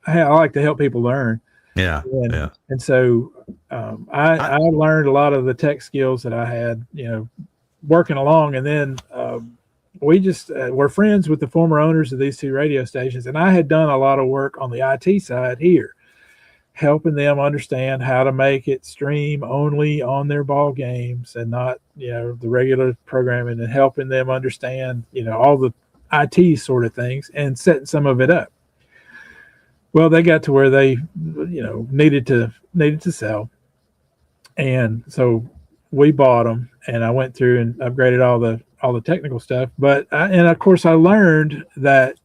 I like to help people learn. Yeah. And so I learned a lot of the tech skills that I had, working along. And then we just were friends with the former owners of these 2 radio stations. And I had done a lot of work on the IT side here, helping them understand how to make it stream only on their ball games and not, the regular programming, and helping them understand, all the IT sort of things and setting some of it up. Well, they got to where they, needed to sell, and so we bought them. And I went through and upgraded all the technical stuff. But and of course, I learned that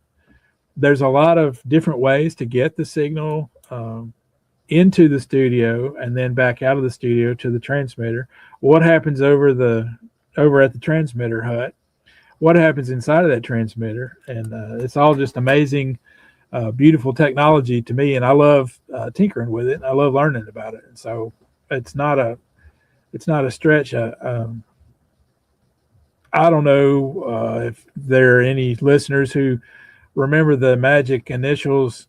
there's a lot of different ways to get the signal into the studio and then back out of the studio to the transmitter. What happens over at the transmitter hut? What happens inside of that transmitter? And it's all just amazing. Beautiful technology to me, and I love tinkering with it. And I love learning about it, and so it's not a stretch. I don't know if there are any listeners who remember the magic initials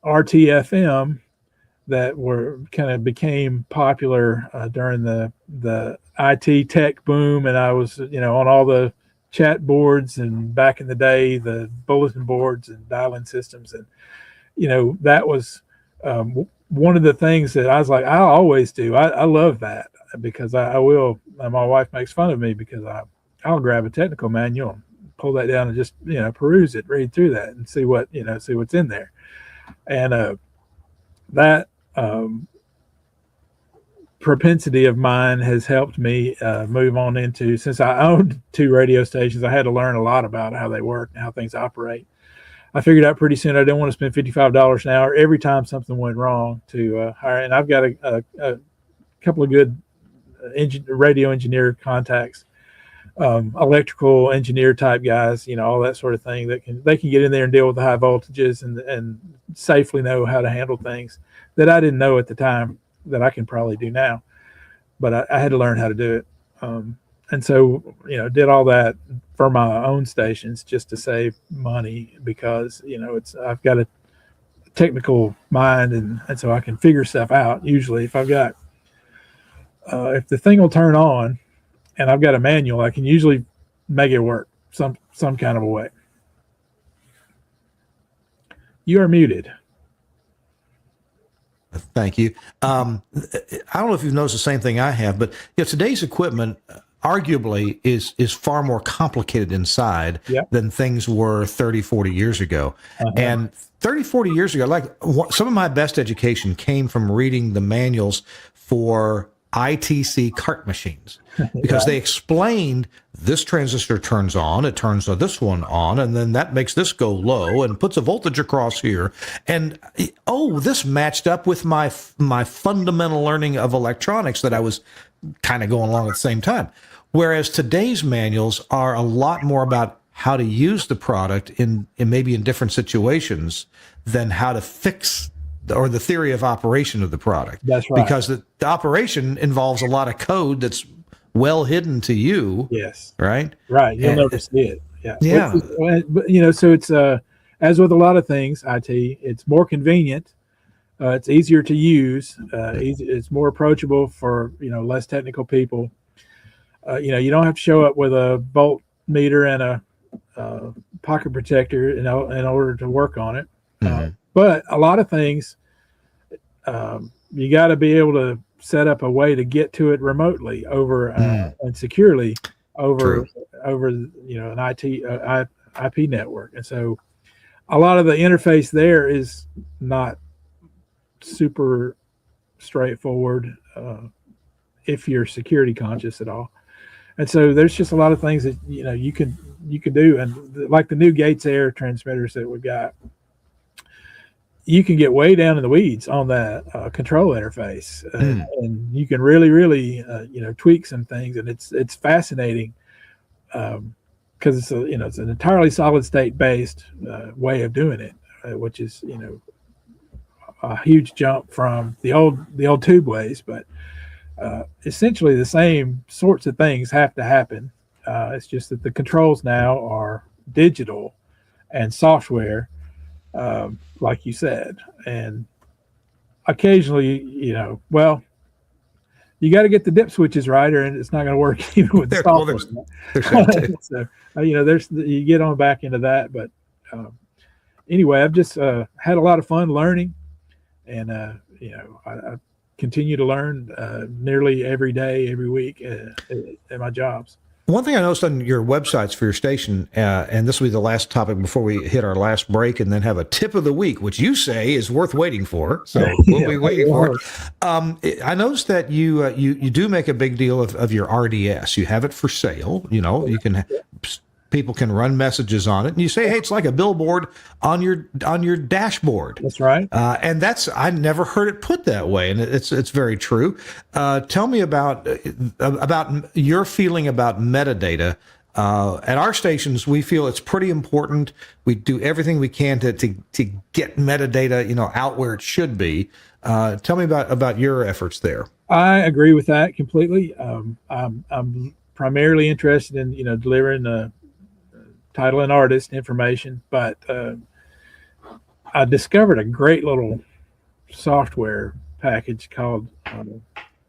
RTFM that became popular during the IT tech boom, and I was on all the chat boards, and back in the day, the bulletin boards and dial-in systems. And, that was one of the things that I was like, I'll always do. I love that, because I will. My wife makes fun of me because I'll grab a technical manual, pull that down, and just, peruse it, read through that, and see what's in there. And that propensity of mine has helped me move on into, since I owned 2 radio stations, I had to learn a lot about how they work and how things operate. I figured out pretty soon I didn't want to spend $55 an hour every time something went wrong to hire. And I've got a couple of good radio engineer contacts, electrical engineer type guys, all that sort of thing they can get in there and deal with the high voltages and safely know how to handle things that I didn't know at the time that I can probably do now, but I had to learn how to do it. and so, did all that for my own stations just to save money because, I've got a technical mind and so I can figure stuff out. Usually if I've got, if the thing will turn on and I've got a manual, I can usually make it work some kind of a way. You are muted. Thank you. I don't know if you've noticed the same thing I have, but today's equipment arguably is far more complicated inside than things were 30, 40 years ago. And 30, 40 years ago, like some of my best education came from reading the manuals for ITC cart machines because they explained this transistor turns on, it turns this one on, and then that makes this go low and puts a voltage across here. And this matched up with my fundamental learning of electronics that I was kind of going along at the same time. Whereas today's manuals are a lot more about how to use the product in maybe in different situations than how to fix or the theory of operation of the product. That's right. Because the operation involves a lot of code that's well hidden to you. Yes. Right? Right. You'll never see it. Yeah. Yeah. But, so it's, as with a lot of things, IT, it's more convenient. It's easier to use. It's more approachable for, less technical people. You don't have to show up with a voltmeter and a pocket protector in order to work on it. But a lot of things, you got to be able to set up a way to get to it remotely over and securely over an IP network. And so a lot of the interface there is not super straightforward if you're security conscious at all. And so there's just a lot of things that you can do, and like the new Gates Air transmitters that we've got, you can get way down in the weeds on that control interface, and you can really tweak some things, and it's fascinating because it's it's an entirely solid state based way of doing it, which is a huge jump from the old tube ways, but essentially the same sorts of things have to happen. It's just that the controls now are digital and software, like you said, and occasionally, you got to get the dip switches right, or it's not going to work even with the software. So, you get on back into that, but anyway, I've just had a lot of fun learning, and I continue to learn nearly every day, every week at my jobs. One thing I noticed on your websites for your station, and this will be the last topic before we hit our last break and then have a tip of the week, which you say is worth waiting for. So we'll be waiting for it. I noticed that you do make a big deal of your RDS. You have it for sale. You can people can run messages on it, and you say, hey, it's like a billboard on your dashboard. That's right. And I never heard it put that way, and it's very true. Tell me about your feeling about metadata. At our stations, we feel it's pretty important. We do everything we can to get metadata, out where it should be. Tell me about your efforts there. I agree with that completely. I'm primarily interested in delivering the title and artist information, but I discovered a great little software package called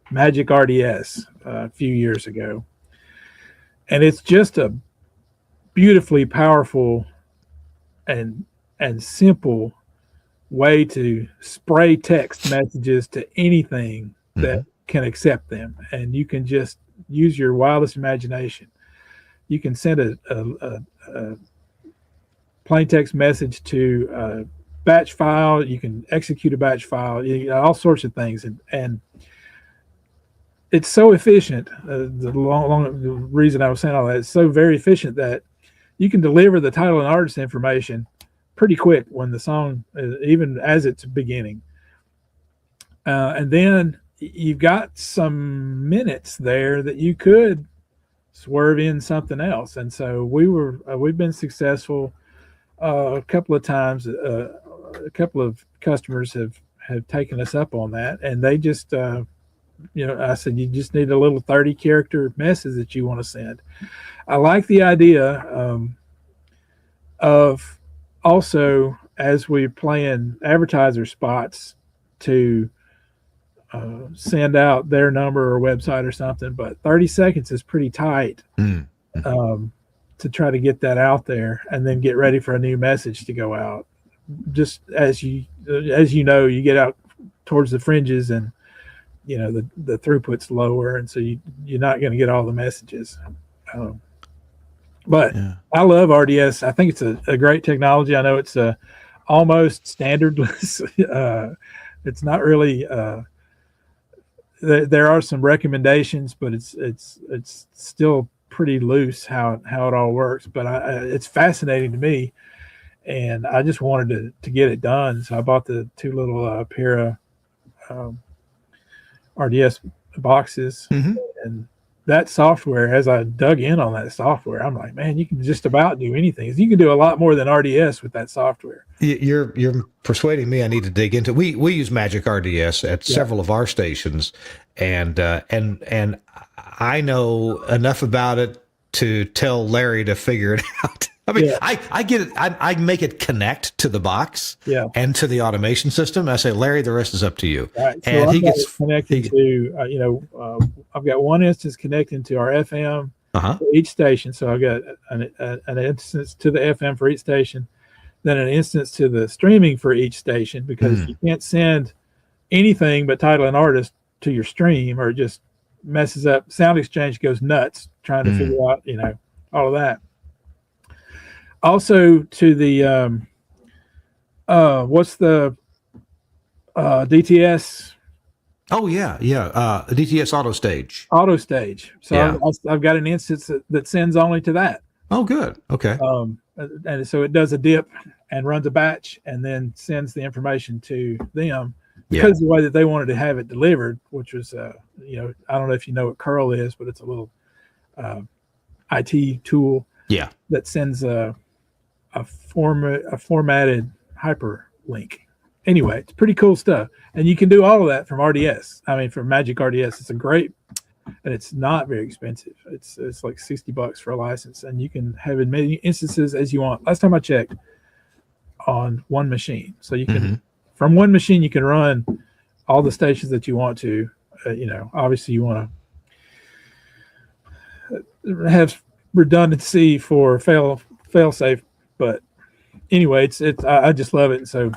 Magic RDS a few years ago, and it's just a beautifully powerful and simple way to spray text messages to anything that can accept them, and you can just use your wildest imagination. You can send a plain text message to a batch file. You can execute a batch file. All sorts of things, and it's so efficient. The reason I was saying all that, it's so very efficient that you can deliver the title and artist information pretty quick when the song, even as it's beginning, and then you've got some minutes there that you could swerve in something else. And so we've been successful a couple of times. A couple of customers have taken us up on that, and they just I said, you just need a little 30-character message that you want to send. I like the idea of also, as we're playing advertiser spots, to send out their number or website or something, but 30 seconds is pretty tight to try to get that out there and then get ready for a new message to go out. Just as you you get out towards the fringes and the throughput's lower, and so you're not going to get all the messages. But yeah. I love RDS. I think it's a great technology. I know it's almost standardless. It's not really. There are some recommendations, but it's still pretty loose how it all works. But it's fascinating to me, and I just wanted to get it done. So I bought the two little Para RDS boxes, and that software, as I dug in on that software, I'm like, man, you can just about do anything. You can do a lot more than RDS with that software. You're persuading me. I need to dig into. We use Magic RDS at several of our stations, and I know enough about it to tell Larry to figure it out. I mean, I get it. I make it connect to the box and to the automation system. And I say, Larry, the rest is up to you. Right. So and he gets connected to, I've got one instance connecting to our FM for each station. So I've got an instance to the FM for each station, then an instance to the streaming for each station, because you can't send anything but title and artist to your stream, or it just messes up. Sound Exchange goes nuts trying to figure out, all of that. Also to the what's the DTS? Oh yeah, DTS Auto Stage. So I've got an instance that sends only to that. Oh, good. Okay. And so it does a dip and runs a batch and then sends the information to them because of the way that they wanted to have it delivered, which was I don't know if you know what curl is, but it's a little IT tool. That sends a formatted hyperlink. Anyway, it's pretty cool stuff, and you can do all of that from RDS. I mean, from Magic RDS, it's a great, and it's not very expensive. It's like $60 for a license, and you can have as many instances as you want. Last time I checked, on one machine, so you can from one machine you can run all the stations that you want to. Obviously you want to have redundancy for fail safe. But anyway, it's I just love it. And so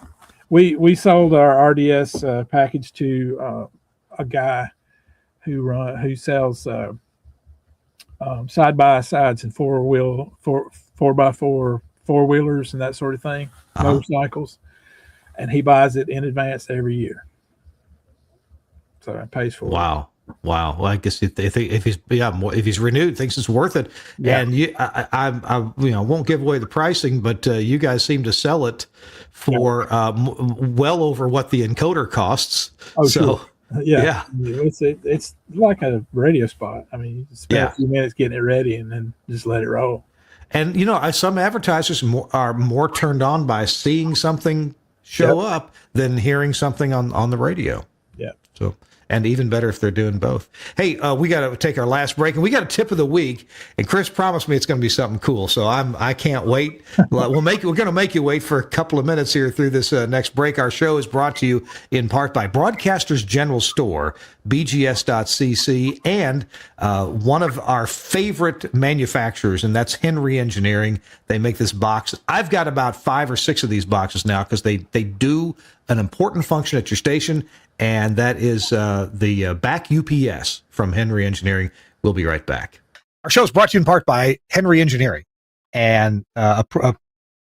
we sold our RDS package to a guy who sells side by sides and 4x4 4-wheelers and that sort of thing, motorcycles, and he buys it in advance every year. So it pays for it. Wow. Well, I guess if he's renewed, thinks it's worth it, and I won't give away the pricing, but you guys seem to sell it for well over what the encoder costs. Oh, so sure. It's like a radio spot. I mean, you spend a few minutes getting it ready and then just let it roll. And some advertisers are more turned on by seeing something show up than hearing something on the radio. Yeah. So. And even better if they're doing both. Hey, we got to take our last break, and we got a tip of the week. And Chris promised me it's going to be something cool, so I can't wait. We're going to make you wait for a couple of minutes here through this next break. Our show is brought to you in part by Broadcasters General Store, bgs.cc, and one of our favorite manufacturers, and that's Henry Engineering. They make this box. I've got about 5 or 6 of these boxes now because they do an important function at your station, and that is the back UPS from Henry Engineering. We'll be right back. Our show is brought to you in part by Henry Engineering and a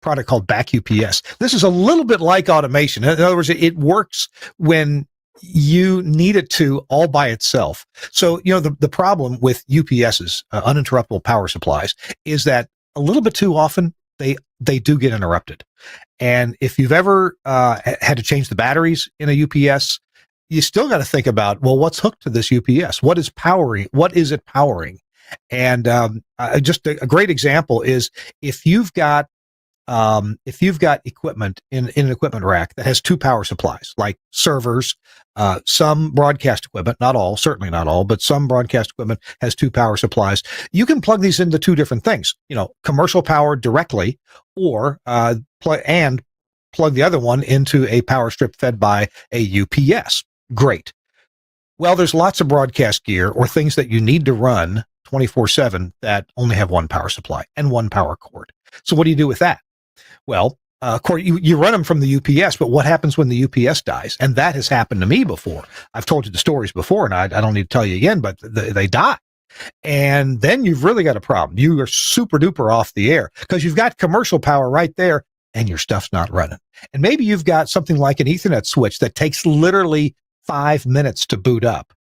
product called back UPS. This is a little bit like automation. In other words, it works when you need it to all by itself. So, the problem with UPSs, uninterruptible power supplies, is that a little bit too often they do get interrupted. And if you've ever had to change the batteries in a UPS, you still got to think about, well, what's hooked to this UPS? What is it powering? And just a great example is if you've got if you've got equipment in an equipment rack that has two power supplies, like servers, some broadcast equipment, not all, certainly not all, but some broadcast equipment has two power supplies. You can plug these into two different things, commercial power directly, or plug the other one into a power strip fed by a UPS. Great. Well, there's lots of broadcast gear or things that you need to run 24/7 that only have one power supply and one power cord. So what do you do with that? Well, of course, you run them from the UPS, but what happens when the UPS dies? And that has happened to me before. I've told you the stories before, and I don't need to tell you again, but they die. And then you've really got a problem. You are super duper off the air because you've got commercial power right there and your stuff's not running. And maybe you've got something like an Ethernet switch that takes literally 5 minutes to boot up.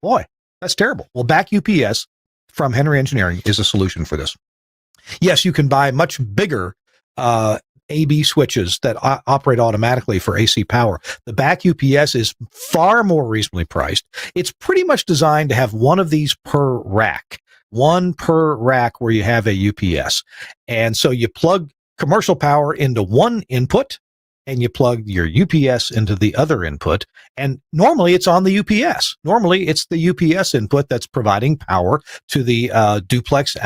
Boy, that's terrible. Well, Back UPS from Henry Engineering is a solution for this. Yes, you can buy much bigger AB switches that operate automatically for AC power. The Back UPS is far more reasonably priced. It's pretty much designed to have one of these per rack, one per rack where you have a UPS. And so you plug commercial power into one input and you plug your UPS into the other input. And normally it's on the UPS. Normally it's the UPS input that's providing power to the duplex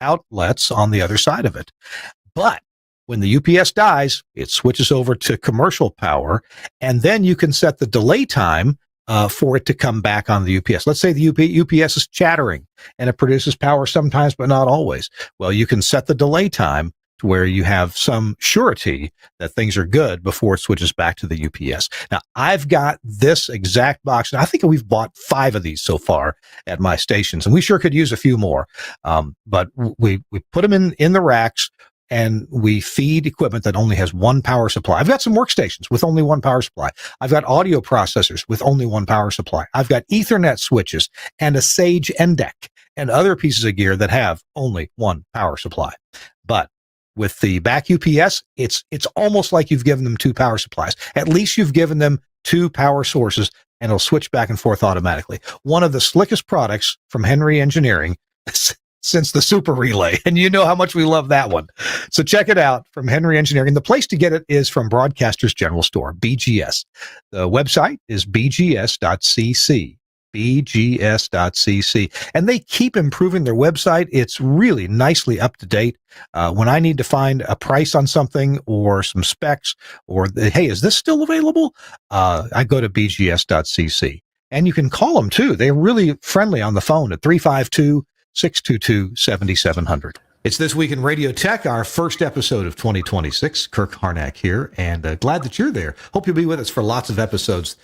outlets on the other side of it. But when the UPS dies, it switches over to commercial power, and then you can set the delay time for it to come back on the UPS. Let's say the UPS is chattering and it produces power sometimes, but not always. Well, you can set the delay time to where you have some surety that things are good before it switches back to the UPS. Now, I've got this exact box, and I think we've bought 5 of these so far at my stations, and we sure could use a few more. But we put them in the racks, and we feed equipment that only has one power supply. I've got some workstations with only one power supply. I've got audio processors with only one power supply. I've got Ethernet switches and a Sage NDEC and other pieces of gear that have only one power supply. But with the Back UPS, it's almost like you've given them 2 power supplies. At least you've given them 2 power sources, and it'll switch back and forth automatically. One of the slickest products from Henry Engineering since the Super Relay, and you know how much we love that one. So check it out from Henry Engineering. The place to get it is from Broadcasters General Store, BGS. The website is bgs.cc. bgs.cc, and they keep improving their website. It's really nicely up to date. When I need to find a price on something or some specs, or hey, is this still available? I go to bgs.cc, and you can call them too. They're really friendly on the phone at 352-622-7700. It's This Week in Radio Tech, our first episode of 2026. Kirk Harnack here, and glad that you're there. Hope you'll be with us for lots of episodes.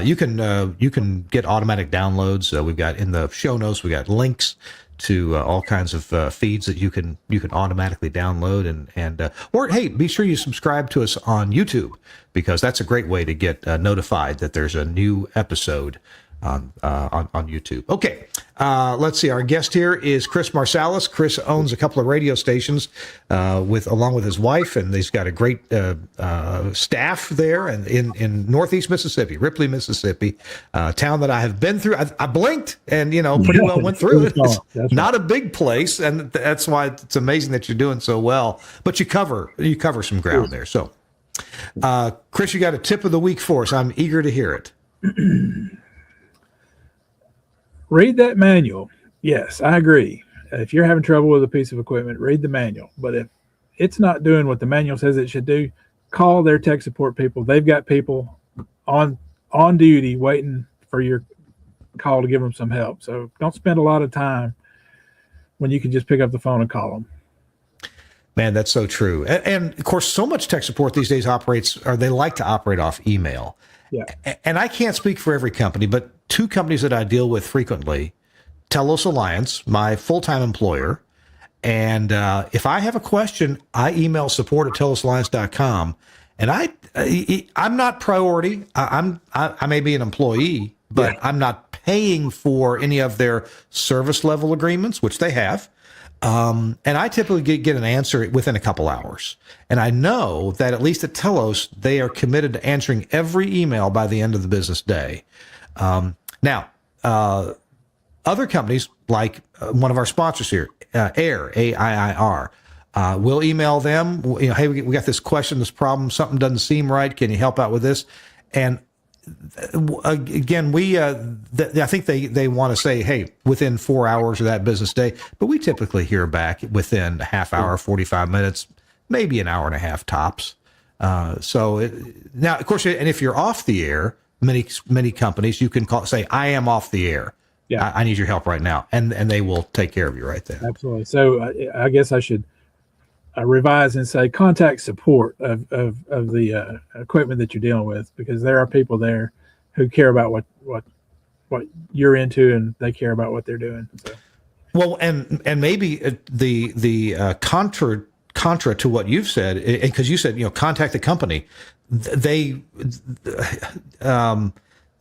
You can get automatic downloads. We've got in the show notes, we got links to all kinds of feeds that you can automatically download, or hey, be sure you subscribe to us on YouTube, because that's a great way to get notified that there's a new episode on YouTube. Okay, let's see. Our guest here is Chris Marsalis. Chris owns a couple of radio stations along with his wife, and he's got a great staff there and in Northeast Mississippi, Ripley, Mississippi, town that I have been through. I blinked and pretty well went through it. It's not a big place, and that's why it's amazing that you're doing so well. But you cover some ground there. So, Chris, you got a tip of the week for us. I'm eager to hear it. Read that manual. Yes, I agree. If you're having trouble with a piece of equipment, read the manual. But if it's not doing what the manual says it should do, call their tech support people. They've got people on duty waiting for your call to give them some help. So don't spend a lot of time when you can just pick up the phone and call them. Man, that's so true. And of course, so much tech support these days they like to operate off email. Yeah. And I can't speak for every company, but 2 companies that I deal with frequently, Telos Alliance, my full-time employer, and if I have a question, I email support@telosalliance.com, and I'm not priority. I may be an employee, but I'm not paying for any of their service level agreements, which they have. And I typically get an answer within a couple hours. And I know that at least at Telos, they are committed to answering every email by the end of the business day. Now, other companies like one of our sponsors here, AIR, AIIR, We'll email them. Hey, we got this question, this problem, something doesn't seem right. Can you help out with this? And again, I think they want to say, hey, within 4 hours of that business day, but we typically hear back within a half hour, 45 minutes, maybe an hour and a half tops. Now, of course, and if you're off the air, many companies, you can say, I am off the air. Yeah. I need your help right now. And they will take care of you right there. Absolutely. So I guess I should revise and say contact support of the equipment that you're dealing with, because there are people there who care about what you're into, and they care about what they're doing. So. Well, and maybe the contra to what you've said, because you said, contact the company.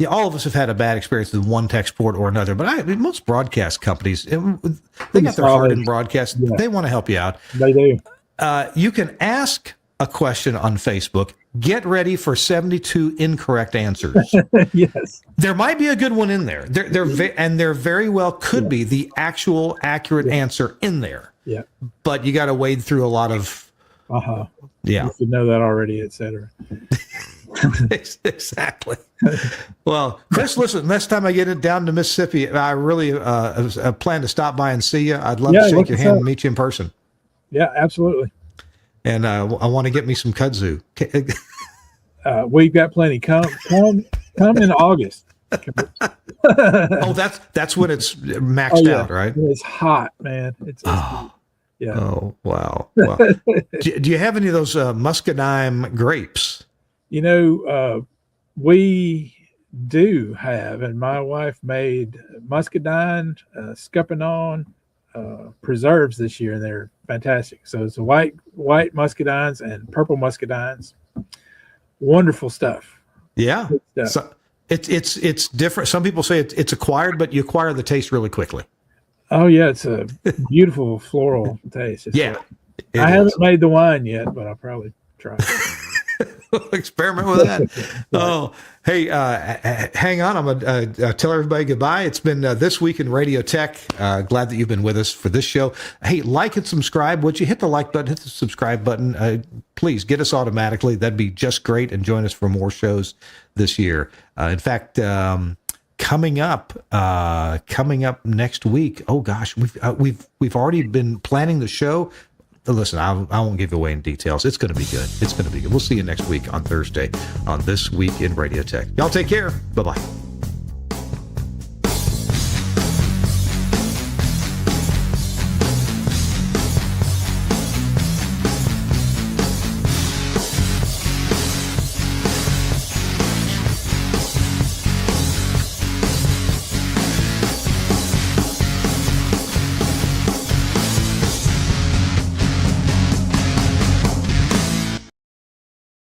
All of us have had a bad experience with one tech support or another, but most broadcast companies, they got their heart in broadcast. Yeah. They want to help you out. They do. You can ask a question on Facebook. Get ready for 72 incorrect answers. Yes. There might be a good one in there. There very well could be the actual accurate answer in there. Yeah. But you got to wade through a lot of. Yeah. You should know that already, et cetera. Exactly. Well, Chris, listen, next time I get it down to Mississippi, I really plan to stop by and see you. I'd love to shake your hand and meet you in person. Yeah, absolutely. And I want to get me some kudzu. We've got plenty. Come in August. Oh, that's when it's maxed out, right? It's hot, man. It's yeah. Oh, wow. Do you have any of those muscadine grapes? We do have, and my wife made muscadine, scuppernong preserves this year, and they're fantastic. So it's white muscadines and purple muscadines. Wonderful stuff. Yeah. So it's different. Some people say it's acquired, but you acquire the taste really quickly. Oh yeah, it's a beautiful floral taste. I haven't made the wine yet, but I'll probably try it. Experiment with that. Oh, hey, hang on. I'm going to tell everybody goodbye. It's been This Week in Radio Tech. Glad that you've been with us for this show. Hey, like and subscribe. Would you hit the like button, hit the subscribe button? Please get us automatically. That'd be just great. And join us for more shows this year. In fact, coming up next week. Oh gosh, we've already been planning the show. Listen, I won't give away in details. It's going to be good. It's going to be good. We'll see you next week on Thursday on This Week in Radio Tech. Y'all take care. Bye-bye.